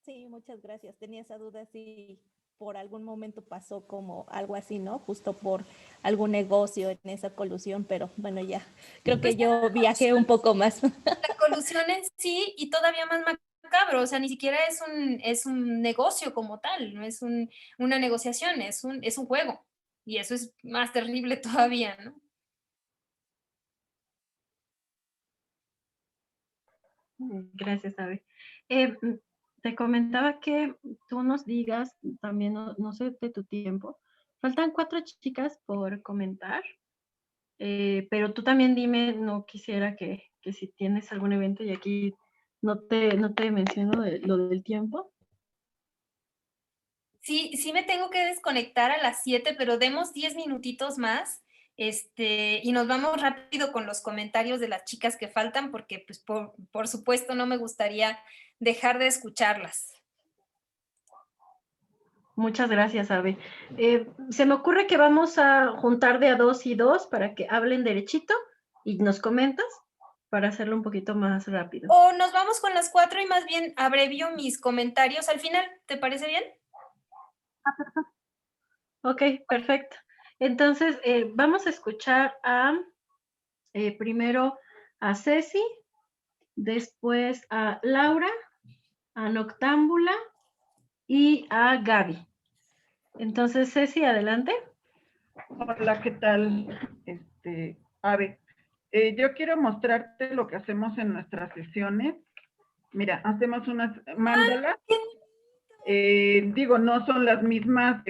Sí, muchas gracias. Tenía esa duda si por algún momento pasó como algo así, ¿no? Justo por algún negocio en esa colusión, pero bueno, ya creo que yo viajé un poco más. La colusión en sí y todavía más macabro, o sea, ni siquiera es un negocio como tal, no es una negociación, es un juego. Y eso es más terrible todavía, ¿no? Gracias, Abe. Te comentaba que tú nos digas, también no sé de tu tiempo, faltan 4 chicas por comentar, pero tú también dime, no quisiera que si tienes algún evento y aquí no te menciono lo del tiempo. Sí me tengo que desconectar a las 7, pero demos 10 minutitos más, y nos vamos rápido con los comentarios de las chicas que faltan, porque pues por supuesto no me gustaría dejar de escucharlas. Muchas gracias, Abe. Se me ocurre que vamos a juntar de a 2 y 2 para que hablen derechito y nos comentas para hacerlo un poquito más rápido. O nos vamos con las 4 y más bien abrevio mis comentarios al final. ¿Te parece bien? Ok, perfecto. Entonces, vamos a escuchar a primero a Ceci, después a Laura, a Noctámbula y a Gaby. Entonces, Ceci, adelante. Hola, ¿qué tal? Abe, yo quiero mostrarte lo que hacemos en nuestras sesiones. Mira, hacemos unas mandalas. Digo, no son las mismas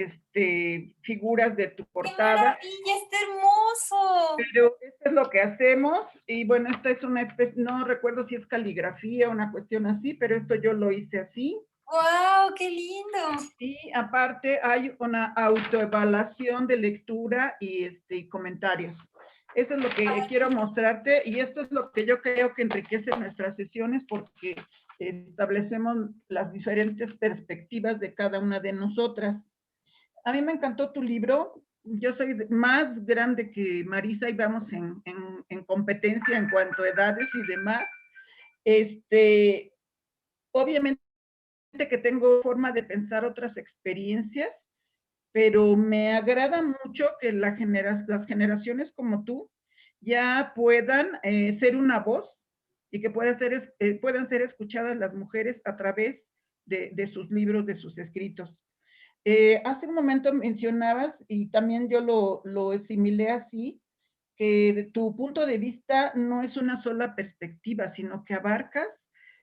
figuras de tu portada. ¡Qué maravilla! ¡Está hermoso! Pero esto es lo que hacemos. Y bueno, esta es una especie, no recuerdo si es caligrafía o una cuestión así, pero esto yo lo hice así. ¡Wow! ¡Qué lindo! Y aparte hay una autoevaluación de lectura y comentarios. Eso es lo que quiero mostrarte y esto es lo que yo creo que enriquece nuestras sesiones porque establecemos las diferentes perspectivas de cada una de nosotras. A mí me encantó tu libro. Yo soy más grande que Marisa y vamos en competencia en cuanto a edades y demás. Obviamente que tengo forma de pensar otras experiencias, pero me agrada mucho que las generaciones como tú ya puedan ser una voz y que puedan ser escuchadas las mujeres a través de sus libros, de sus escritos. Hace un momento mencionabas, y también yo lo asimilé así, que tu punto de vista no es una sola perspectiva, sino que abarcas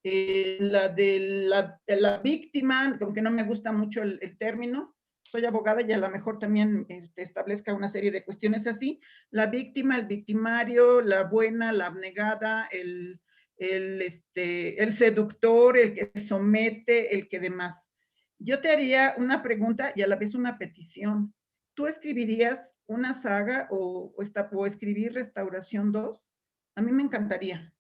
la de la víctima, aunque no me gusta mucho el término, soy abogada y a lo mejor también establezca una serie de cuestiones así, la víctima, el victimario, la buena, la abnegada, el seductor, el que somete, el que demás. Yo te haría una pregunta y a la vez una petición. ¿Tú escribirías una saga o escribir Restauración 2? A mí me encantaría.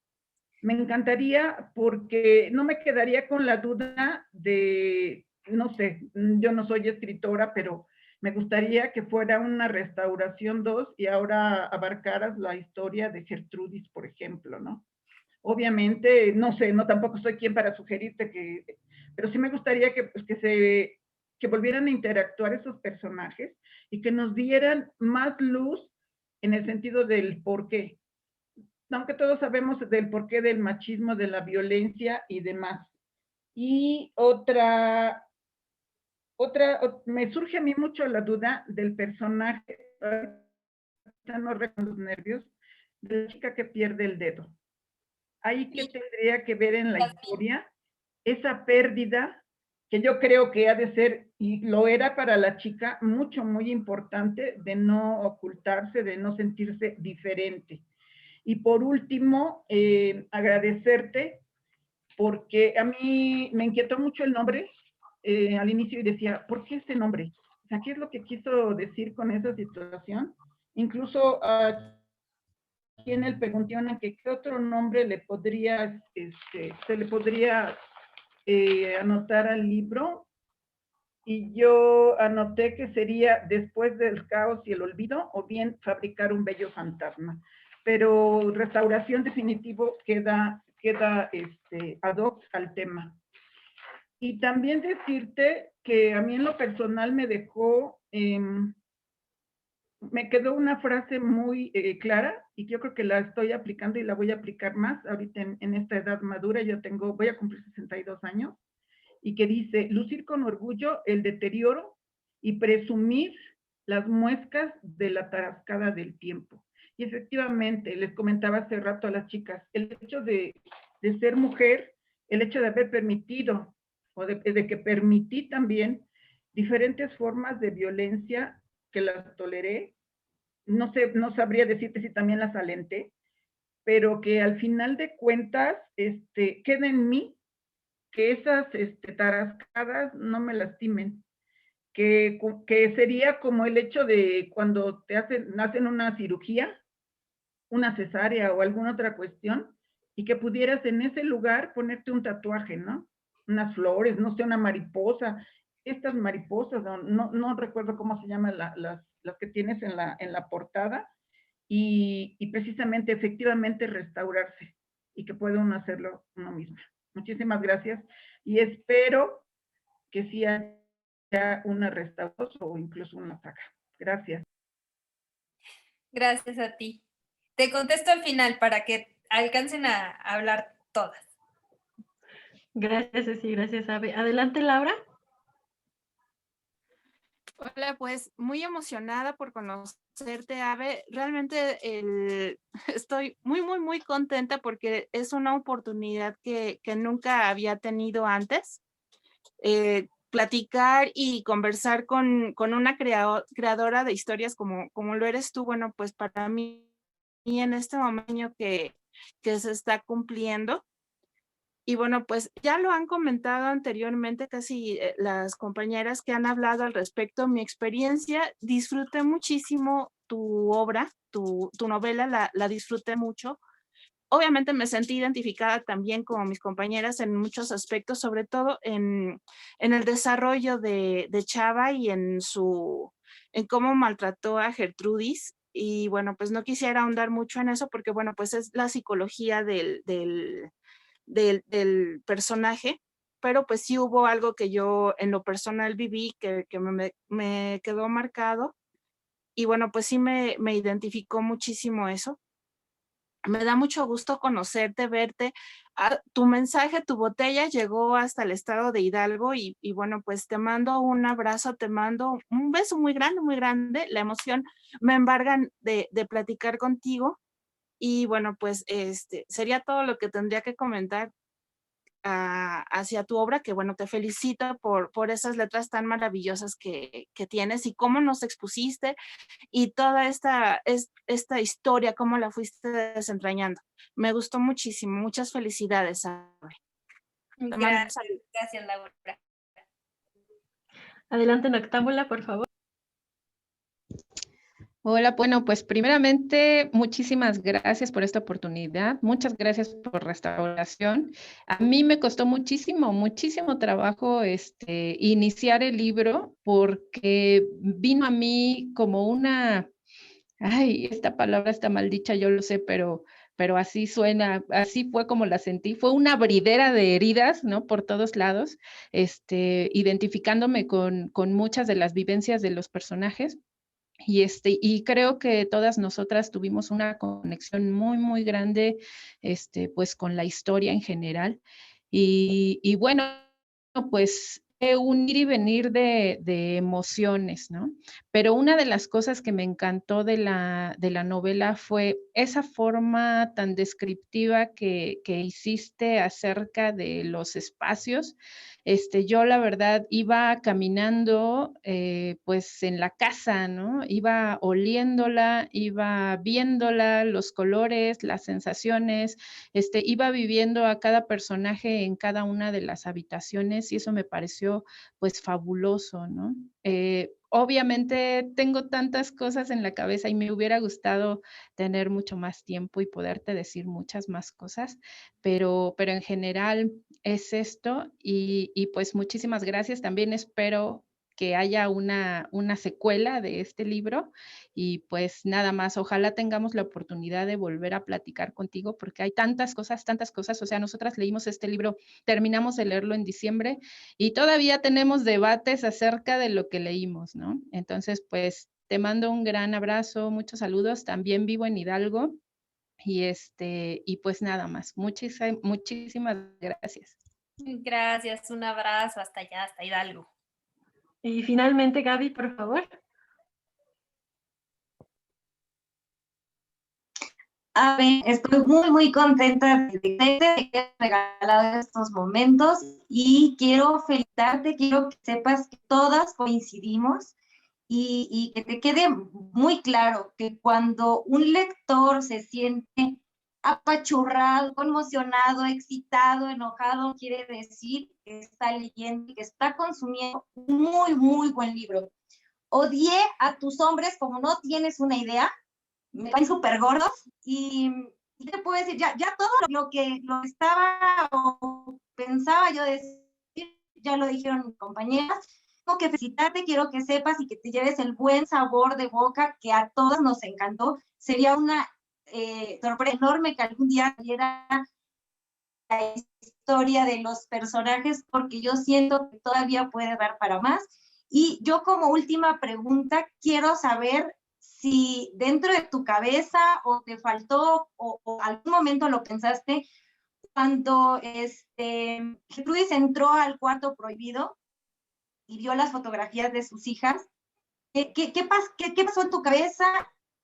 Me encantaría porque no me quedaría con la duda de, no sé, yo no soy escritora, pero me gustaría que fuera una Restauración 2 y ahora abarcaras la historia de Gertrudis, por ejemplo, ¿no? Obviamente, no sé, no tampoco soy quien para sugerirte que, pero sí me gustaría que volvieran a interactuar esos personajes y que nos dieran más luz en el sentido del por qué. Aunque todos sabemos del porqué del machismo, de la violencia y demás. Y me surge a mí mucho la duda del personaje, no recuerdo los nervios, de la chica que pierde el dedo. Ahí que tendría que ver en la historia esa pérdida que yo creo que ha de ser, y lo era para la chica, muy importante de no ocultarse, de no sentirse diferente. Y por último, agradecerte porque a mí me inquietó mucho el nombre al inicio y decía, ¿por qué ese nombre? O sea, ¿qué es lo que quiso decir con esa situación? Incluso aquí en el preguntión que qué otro nombre le podría, se le podría anotar al libro, y yo anoté que sería Después del caos y el olvido, o bien Fabricar un bello fantasma. Pero Restauración definitivo queda ad hoc al tema. Y también decirte que a mí en lo personal me dejó, me quedó una frase muy clara y yo creo que la estoy aplicando y la voy a aplicar más ahorita en esta edad madura. Yo voy a cumplir 62 años y que dice, lucir con orgullo el deterioro y presumir las muescas de la tarascada del tiempo. Y efectivamente, les comentaba hace rato a las chicas, el hecho de ser mujer, el hecho de haber permitido, o de que permití también diferentes formas de violencia que las toleré, no sé, no sabría decirte si también las alenté, pero que al final de cuentas queda en mí que esas tarascadas no me lastimen, que sería como el hecho de cuando te hacen una cirugía, una cesárea o alguna otra cuestión, y que pudieras en ese lugar ponerte un tatuaje, ¿no? Unas flores, no sé, una mariposa, estas mariposas, no recuerdo cómo se llaman las que tienes en la portada, y precisamente, efectivamente, restaurarse y que pueda uno hacerlo uno mismo. Muchísimas gracias y espero que sí haya una restauración o incluso una saga. Gracias. Gracias a ti. Te contesto al final para que alcancen a hablar todas. Gracias, Ceci, gracias, Ave. Adelante, Laura. Hola, pues muy emocionada por conocerte, Ave. Realmente estoy muy contenta porque es una oportunidad que nunca había tenido antes. Platicar y conversar con una creadora de historias como lo eres tú, bueno, pues para mí en este momento que se está cumpliendo. Y bueno, pues ya lo han comentado anteriormente casi las compañeras que han hablado al respecto. Mi experiencia, disfruté muchísimo tu obra, tu novela, la disfruté mucho. Obviamente me sentí identificada también como mis compañeras en muchos aspectos, sobre todo en el desarrollo de Chava y en cómo maltrató a Gertrudis. Y bueno, pues no quisiera ahondar mucho en eso porque bueno, pues es la psicología del personaje, pero pues sí hubo algo que yo en lo personal viví que me quedó marcado y bueno, pues sí me identificó muchísimo eso. Me da mucho gusto conocerte, verte. Tu mensaje, tu botella llegó hasta el estado de Hidalgo y bueno, pues te mando un abrazo, te mando un beso muy grande. La emoción me embarga de platicar contigo y bueno, pues sería todo lo que tendría que comentar hacia tu obra, que bueno, te felicito por esas letras tan maravillosas que tienes y cómo nos expusiste y toda esta historia, cómo la fuiste desentrañando. Me gustó muchísimo. Muchas felicidades, Sabe. Gracias, Laura. Adelante, Noctámbula, por favor. Hola, bueno, pues primeramente, muchísimas gracias por esta oportunidad. Muchas gracias por Restauración. A mí me costó muchísimo trabajo iniciar el libro porque vino a mí como una, ay, esta palabra está mal dicha, yo lo sé, pero así suena, así fue como la sentí. Fue una abridera de heridas, ¿no? Por todos lados, identificándome con muchas de las vivencias de los personajes. Y creo que todas nosotras tuvimos una conexión muy grande, pues con la historia en general. Y bueno, pues un ir y venir de emociones, ¿no? Pero una de las cosas que me encantó de la novela fue esa forma tan descriptiva que hiciste acerca de los espacios. Yo la verdad iba caminando pues en la casa, ¿no? Iba oliéndola, iba viéndola, los colores, las sensaciones, iba viviendo a cada personaje en cada una de las habitaciones y eso me pareció pues fabuloso, ¿no? Obviamente tengo tantas cosas en la cabeza y me hubiera gustado tener mucho más tiempo y poderte decir muchas más cosas, pero en general es esto y pues muchísimas gracias. También espero que haya una secuela de este libro y pues nada más, ojalá tengamos la oportunidad de volver a platicar contigo porque hay tantas cosas, o sea, nosotras leímos este libro, terminamos de leerlo en diciembre y todavía tenemos debates acerca de lo que leímos, ¿no? Entonces, pues te mando un gran abrazo, muchos saludos, también vivo en Hidalgo y pues nada más, muchísimas gracias. Gracias, un abrazo hasta allá, hasta Hidalgo. Y finalmente, Gaby, por favor. A ver, estoy muy contenta de que te hayas regalado estos momentos y quiero felicitarte, quiero que sepas que todas coincidimos y que te quede muy claro que cuando un lector se siente apachurrado, conmocionado, excitado, enojado, quiere decir que está leyendo y que está consumiendo un muy buen libro. Odié a tus hombres como no tienes una idea, me caen súper gordos y te puedo decir, ya todo lo que estaba o pensaba yo decir, ya lo dijeron mis compañeras. que felicitarte, quiero que sepas y que te lleves el buen sabor de boca que a todas nos encantó. Sería una sorpresa enorme que algún día viera la historia de los personajes, porque yo siento que todavía puede dar para más. Y yo como última pregunta quiero saber si dentro de tu cabeza o te faltó o algún momento lo pensaste cuando Gertrudis entró al cuarto prohibido y vio las fotografías de sus hijas. ¿Qué pasó en tu cabeza?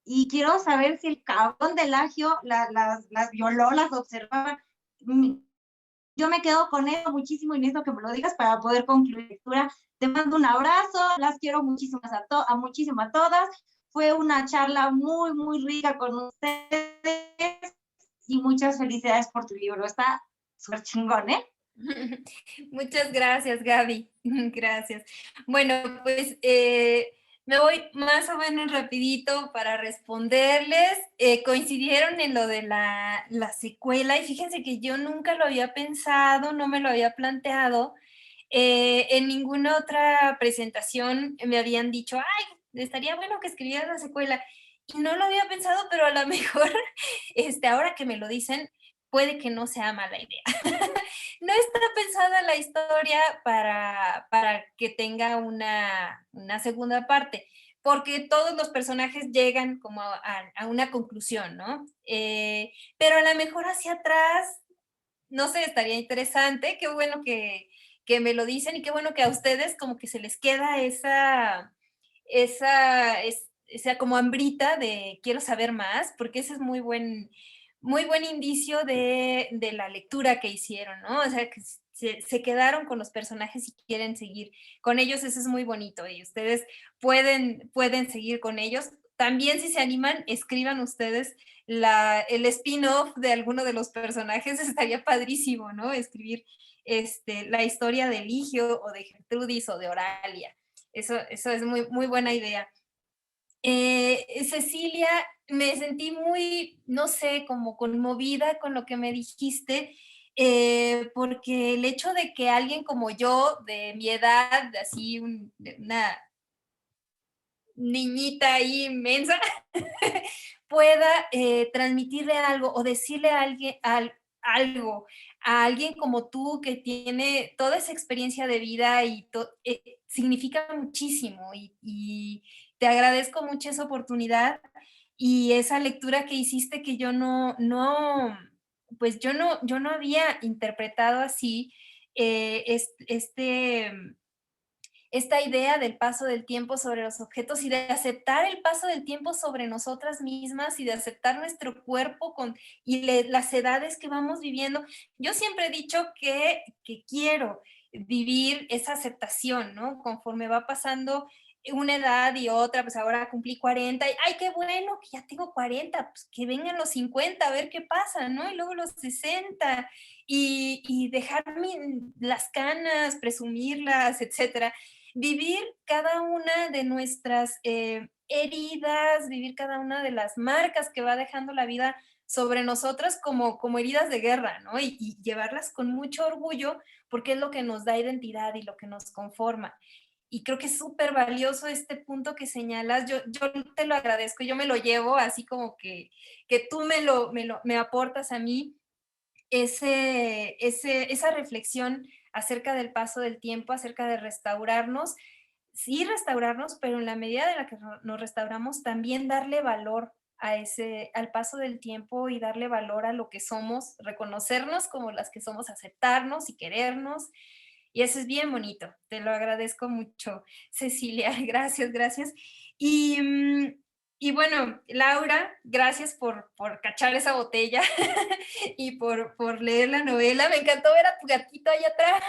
Y quiero saber si el cabrón de Lagio las violó, las observaba. Yo me quedo con eso muchísimo y necesito que me lo digas para poder concluir la lectura. Te mando un abrazo, las quiero muchísimo muchísimo a todas. Fue una charla muy, muy rica con ustedes y muchas felicidades por tu libro. Está súper chingón, ¿eh? Muchas gracias, Gaby. Gracias. Bueno, pues me voy más o menos rapidito para responderles. Coincidieron en lo de la secuela y fíjense que yo nunca lo había pensado, no me lo había planteado. En ninguna otra presentación me habían dicho, ay, estaría bueno que escribieras la secuela. Y no lo había pensado, pero a lo mejor, ahora que me lo dicen, puede que no sea mala idea. No está pensada la historia para que tenga una segunda parte, porque todos los personajes llegan como a una conclusión, ¿no? Pero a lo mejor hacia atrás, no sé, estaría interesante. Qué bueno que me lo dicen y qué bueno que a ustedes como que se les queda esa como hambrita de quiero saber más, porque ese es muy buen indicio de la lectura que hicieron, ¿no? O sea, que se quedaron con los personajes y quieren seguir con ellos, eso es muy bonito y ustedes pueden seguir con ellos. También si se animan, escriban ustedes el spin-off de alguno de los personajes, estaría padrísimo, ¿no? Escribir la historia de Eligio o de Gertrudis o de Oralia. Eso es muy, muy buena idea. Cecilia, me sentí muy, no sé, como conmovida con lo que me dijiste, porque el hecho de que alguien como yo, de mi edad, así una niñita ahí inmensa, pueda transmitirle algo o decirle a alguien algo a alguien como tú que tiene toda esa experiencia de vida y significa muchísimo y te agradezco mucho esa oportunidad y esa lectura que hiciste que yo pues yo no había interpretado así esta idea del paso del tiempo sobre los objetos y de aceptar el paso del tiempo sobre nosotras mismas y de aceptar nuestro cuerpo y las edades que vamos viviendo. Yo siempre he dicho que quiero vivir esa aceptación, ¿no? Conforme va pasando una edad y otra, pues ahora cumplí 40 y ¡ay, qué bueno que ya tengo 40! Pues que vengan los 50 a ver qué pasa, ¿no? Y luego los 60 y dejarme las canas, presumirlas, etcétera. Vivir cada una de nuestras heridas, vivir cada una de las marcas que va dejando la vida sobre nosotras como heridas de guerra, ¿no? Y llevarlas con mucho orgullo porque es lo que nos da identidad y lo que nos conforma. Y creo que es súper valioso este punto que señalas. Yo te lo agradezco, yo me lo llevo así como que tú me aportas a mí esa reflexión acerca del paso del tiempo, acerca de restaurarnos, sí restaurarnos, pero en la medida de la que nos restauramos, también darle valor al paso del tiempo y darle valor a lo que somos, reconocernos como las que somos, aceptarnos y querernos. Y eso es bien bonito. Te lo agradezco mucho, Cecilia. Gracias, gracias. Y bueno, Laura, gracias por cachar esa botella y por leer la novela. Me encantó ver a tu gatito allá atrás.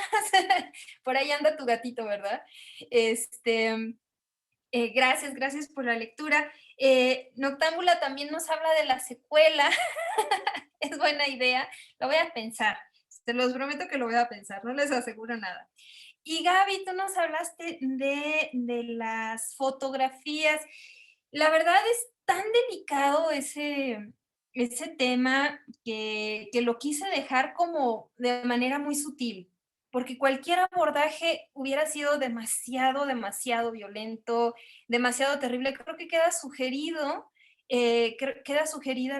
Por ahí anda tu gatito, ¿verdad? Gracias por la lectura. Noctámbula también nos habla de la secuela. Es buena idea. Lo voy a pensar. Te los prometo que lo voy a pensar. No les aseguro nada. Y Gaby, tú nos hablaste de las fotografías. La verdad es tan delicado ese tema que lo quise dejar como de manera muy sutil. porque cualquier abordaje hubiera sido demasiado, demasiado violento, demasiado terrible. Creo que queda sugerida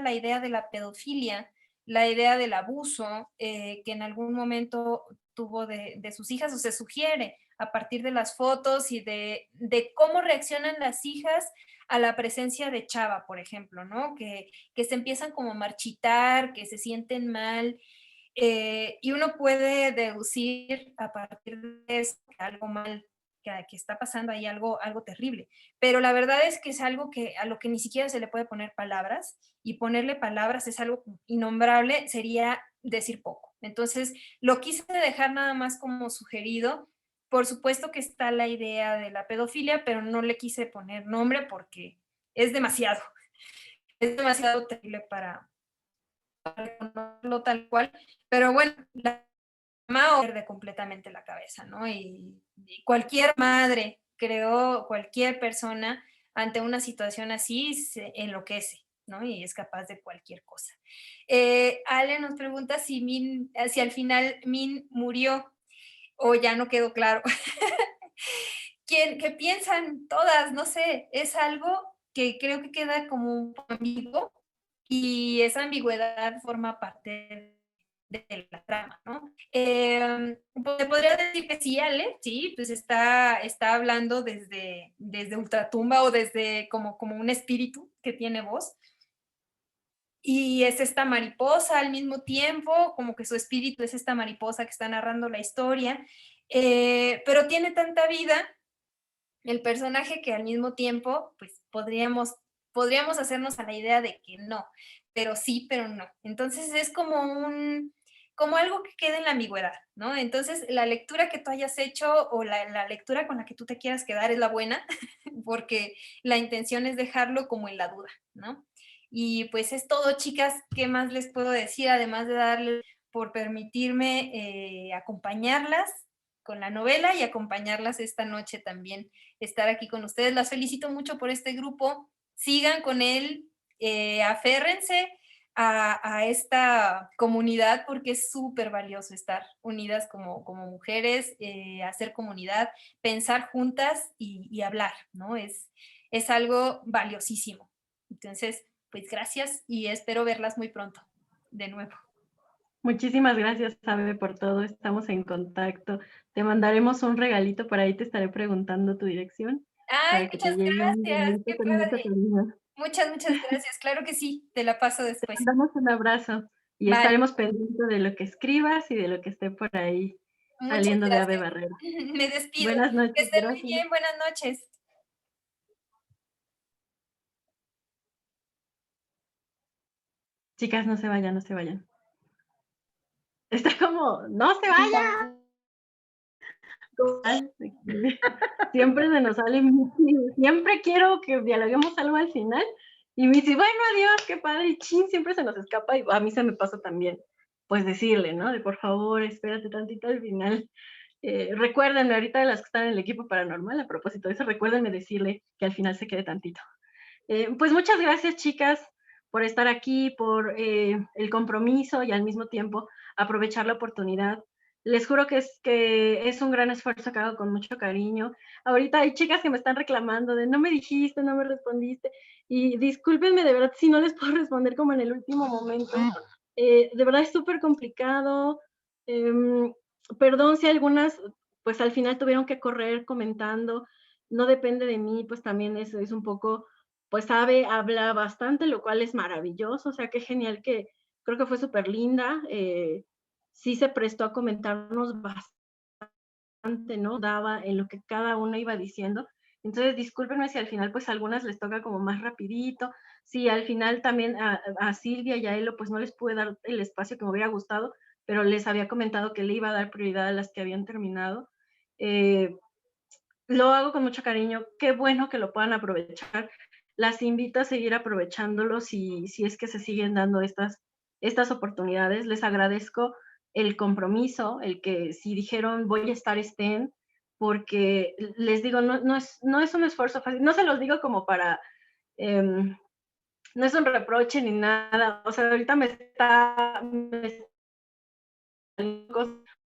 la idea de la pedofilia, la idea del abuso que en algún momento tuvo de sus hijas, o se sugiere a partir de las fotos y de cómo reaccionan las hijas a la presencia de Chava, por ejemplo, ¿no? Que se empiezan como a marchitar, que se sienten mal, y uno puede deducir a partir de eso que algo mal, que está pasando ahí, algo terrible. Pero la verdad es que es algo a lo que ni siquiera se le puede poner palabras, y ponerle palabras es algo innombrable, sería decir poco. Entonces, lo quise dejar nada más como sugerido. Por supuesto que está la idea de la pedofilia, pero no le quise poner nombre porque es demasiado terrible para reconocerlo tal cual. Pero bueno, la mamá pierde completamente la cabeza, ¿no? Y cualquier madre, creo, cualquier persona ante una situación así se enloquece, ¿no? Y es capaz de cualquier cosa. Ale nos pregunta si al final Min murió o ya no quedó claro. ¿Qué piensan todas? No sé, es algo que creo que queda como un poco ambiguo, y esa ambigüedad forma parte de la trama, ¿no? Pues, podría decir que sí, Ale, sí, pues está hablando desde ultratumba, o desde como un espíritu que tiene voz, y es esta mariposa al mismo tiempo, como que su espíritu es esta mariposa que está narrando la historia, pero tiene tanta vida el personaje que al mismo tiempo, pues podríamos hacernos a la idea de que no, pero sí, pero no. Entonces es como algo que queda en la ambigüedad, ¿no? Entonces la lectura que tú hayas hecho, o la lectura con la que tú te quieras quedar, es la buena, porque la intención es dejarlo como en la duda, ¿no? Y pues es todo, chicas. ¿Qué más les puedo decir? Además de darles por permitirme acompañarlas con la novela, y acompañarlas esta noche también, estar aquí con ustedes. Las felicito mucho por este grupo. Sigan con él, aférrense a esta comunidad, porque es súper valioso estar unidas como mujeres, hacer comunidad, pensar juntas y hablar, ¿no? Es algo valiosísimo. Entonces, pues gracias, y espero verlas muy pronto de nuevo. Muchísimas gracias, Abe, por todo. Estamos en contacto. Te mandaremos un regalito, por ahí te estaré preguntando tu dirección. Ay, para que te muchas llegue un gracias, regalito qué con mucho padre. cariño. Muchas gracias, claro que sí, te la paso Te después. mandamos un abrazo y Vale. estaremos pendientes de lo que escribas y de lo que esté por ahí Muchas saliendo de Abe gracias. Barrera. Me despido. Buenas noches, Que estén muy gracias. bien, buenas noches. Chicas, no se vayan, no se vayan. Está como, ¡no se vayan! Siempre se nos sale, siempre quiero que dialoguemos algo al final, y me dice, bueno, adiós, qué padre, y chin, siempre se nos escapa, y a mí se me pasa también, pues decirle, ¿no? De por favor, espérate tantito al final. Recuérdenme ahorita, de las que están en el equipo paranormal, a propósito de eso, recuérdenme decirle que al final se quede tantito. Pues muchas gracias, chicas, por estar aquí, por el compromiso, y al mismo tiempo aprovechar la oportunidad. Les juro que es un gran esfuerzo que hago con mucho cariño. Ahorita hay chicas que me están reclamando de no me dijiste, no me respondiste, y discúlpenme de verdad si no les puedo responder como en el último momento. De verdad es súper complicado. Perdón si algunas, pues al final tuvieron que correr comentando. No depende de mí, pues también es un poco, pues Abe habla bastante, lo cual es maravilloso. O sea, qué genial, que creo que fue súper linda. Sí se prestó a comentarnos bastante, ¿no? Daba en lo que cada una iba diciendo. Entonces, discúlpenme si al final, pues a algunas les toca como más rapidito. Si al final también a Silvia y a Elo, pues no les pude dar el espacio que me hubiera gustado, pero les había comentado que le iba a dar prioridad a las que habían terminado. Lo hago con mucho cariño. Qué bueno que lo puedan aprovechar. Las invito a seguir aprovechándolo si es que se siguen dando estas oportunidades. Les agradezco el compromiso, el que si dijeron voy a estar, estén, porque les digo, no es un esfuerzo fácil. No se los digo como para, no es un reproche ni nada. O sea, ahorita me está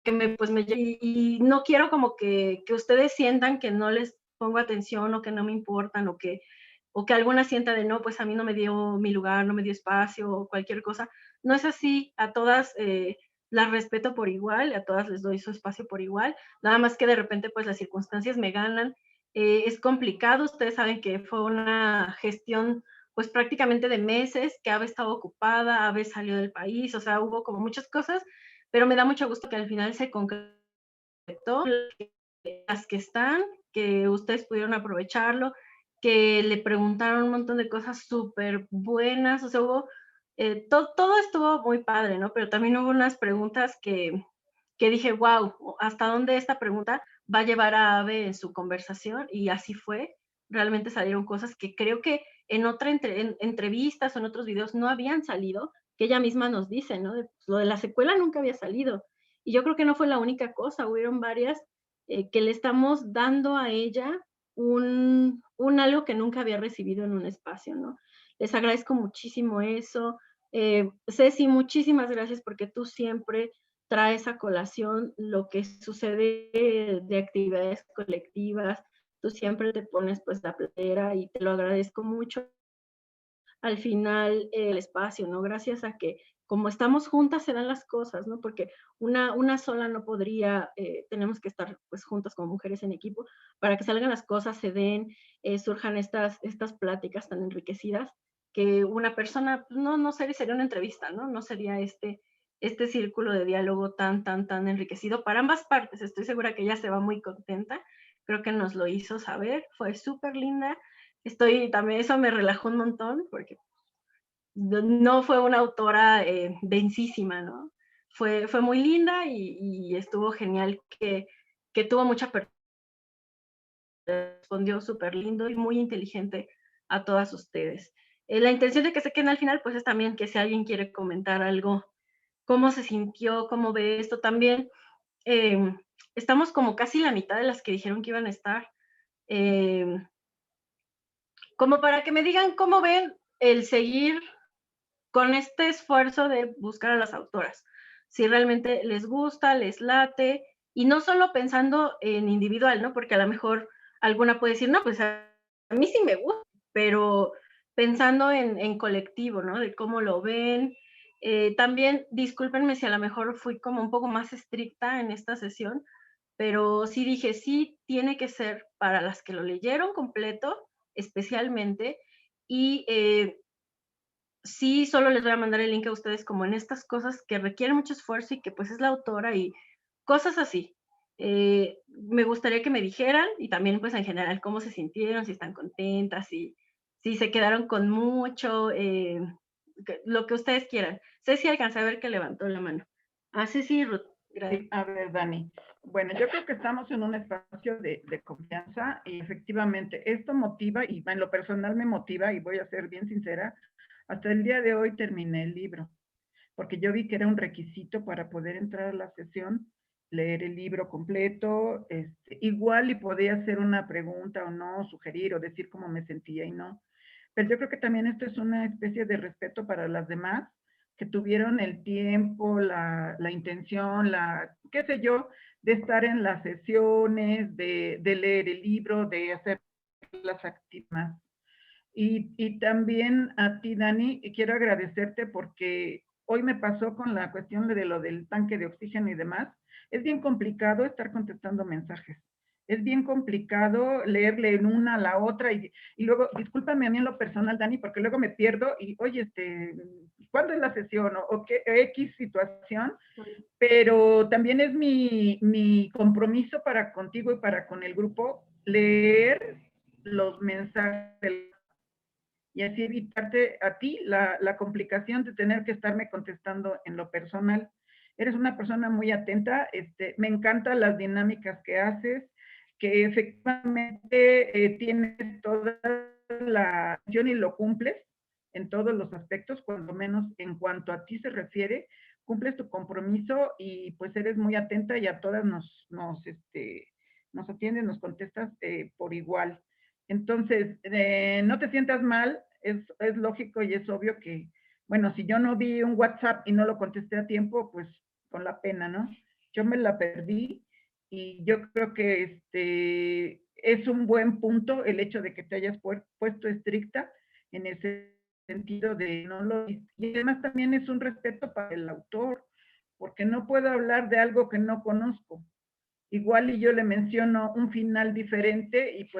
y no quiero como que ustedes sientan que no les pongo atención o que no me importan o que alguna sienta de no, pues a mí no me dio mi lugar, no me dio espacio o cualquier cosa. No es así, a todas las respeto por igual, a todas les doy su espacio por igual, nada más que de repente pues las circunstancias me ganan. Es complicado, ustedes saben que fue una gestión pues prácticamente de meses, que Ave estaba ocupada, Ave salió del país, o sea, hubo como muchas cosas, pero me da mucho gusto que al final se concretó, las que están, que ustedes pudieron aprovecharlo, que le preguntaron un montón de cosas súper buenas, o sea, hubo, todo estuvo muy padre, ¿no? Pero también hubo unas preguntas que dije, wow, ¿hasta dónde esta pregunta va a llevar a Ave en su conversación? Y así fue, realmente salieron cosas que creo que en entrevistas o en otros videos no habían salido, que ella misma nos dice, ¿no? Lo de la secuela nunca había salido. Y yo creo que no fue la única cosa, hubieron varias que le estamos dando a ella un algo que nunca había recibido en un espacio, ¿no? Les agradezco muchísimo eso. Ceci, muchísimas gracias porque tú siempre traes a colación lo que sucede de actividades colectivas. Tú siempre te pones pues la playera y te lo agradezco mucho. Al final el espacio, ¿no? Gracias a que como estamos juntas se dan las cosas, ¿no? Porque una sola no podría, tenemos que estar pues juntas como mujeres en equipo para que salgan las cosas, se den, surjan estas pláticas tan enriquecidas que una persona, no sería una entrevista, ¿no? No sería este círculo de diálogo tan enriquecido para ambas partes. Estoy segura que ella se va muy contenta, creo que nos lo hizo saber, fue súper linda. También eso me relajó un montón porque no fue una autora densísima, ¿no? Fue muy linda y estuvo genial que tuvo mucha persona, respondió súper lindo y muy inteligente a todas ustedes. La intención de que se queden al final, pues es también que si alguien quiere comentar algo, cómo se sintió, cómo ve esto también. Estamos como casi la mitad de las que dijeron que iban a estar. Como para que me digan cómo ven el seguir con este esfuerzo de buscar a las autoras. Si realmente les gusta, les late, y no solo pensando en individual, ¿no? Porque a lo mejor alguna puede decir, no, pues a mí sí me gusta, pero pensando en colectivo, ¿no? De cómo lo ven. También, discúlpenme si a lo mejor fui como un poco más estricta en esta sesión, pero sí dije, sí, tiene que ser para las que lo leyeron completo, especialmente, y sí, solo les voy a mandar el link a ustedes como en estas cosas que requieren mucho esfuerzo y que pues es la autora y cosas así. Me gustaría que me dijeran y también pues en general cómo se sintieron, si están contentas, si se quedaron con mucho, lo que ustedes quieran. Ceci alcancé a ver que levantó la mano. Ceci, Ruth, gracias. A ver, Dani. Bueno, yo creo que estamos en un espacio de confianza y efectivamente esto motiva y en lo personal me motiva y voy a ser bien sincera. Hasta el día de hoy terminé el libro, porque yo vi que era un requisito para poder entrar a la sesión, leer el libro completo, igual y podía hacer una pregunta o no, sugerir o decir cómo me sentía y no. Pero yo creo que también esto es una especie de respeto para las demás que tuvieron el tiempo, la intención, qué sé yo, de estar en las sesiones, de leer el libro, de hacer las actividades. Y también a ti, Dani, quiero agradecerte porque hoy me pasó con la cuestión de lo del tanque de oxígeno y demás. Es bien complicado estar contestando mensajes. Es bien complicado leerle en una a la otra y luego, discúlpame a mí en lo personal, Dani, porque luego me pierdo y, oye, ¿cuándo es la sesión? O qué X situación, pero también es mi compromiso para contigo y para con el grupo leer los mensajes y así evitarte a ti la complicación de tener que estarme contestando en lo personal. Eres una persona muy atenta, me encantan las dinámicas que haces, que efectivamente tienes toda la atención y lo cumples en todos los aspectos, cuando menos en cuanto a ti se refiere, cumples tu compromiso y pues eres muy atenta y a todas nos atiendes, nos contestas por igual. Entonces, no te sientas mal, es lógico y es obvio que, bueno, si yo no vi un WhatsApp y no lo contesté a tiempo, pues con la pena, ¿no? yo me la perdí y yo creo que es un buen punto el hecho de que te hayas puesto estricta en ese sentido de no lo... Y además también es un respeto para el autor, porque no puedo hablar de algo que no conozco. Igual y yo le menciono un final diferente y pues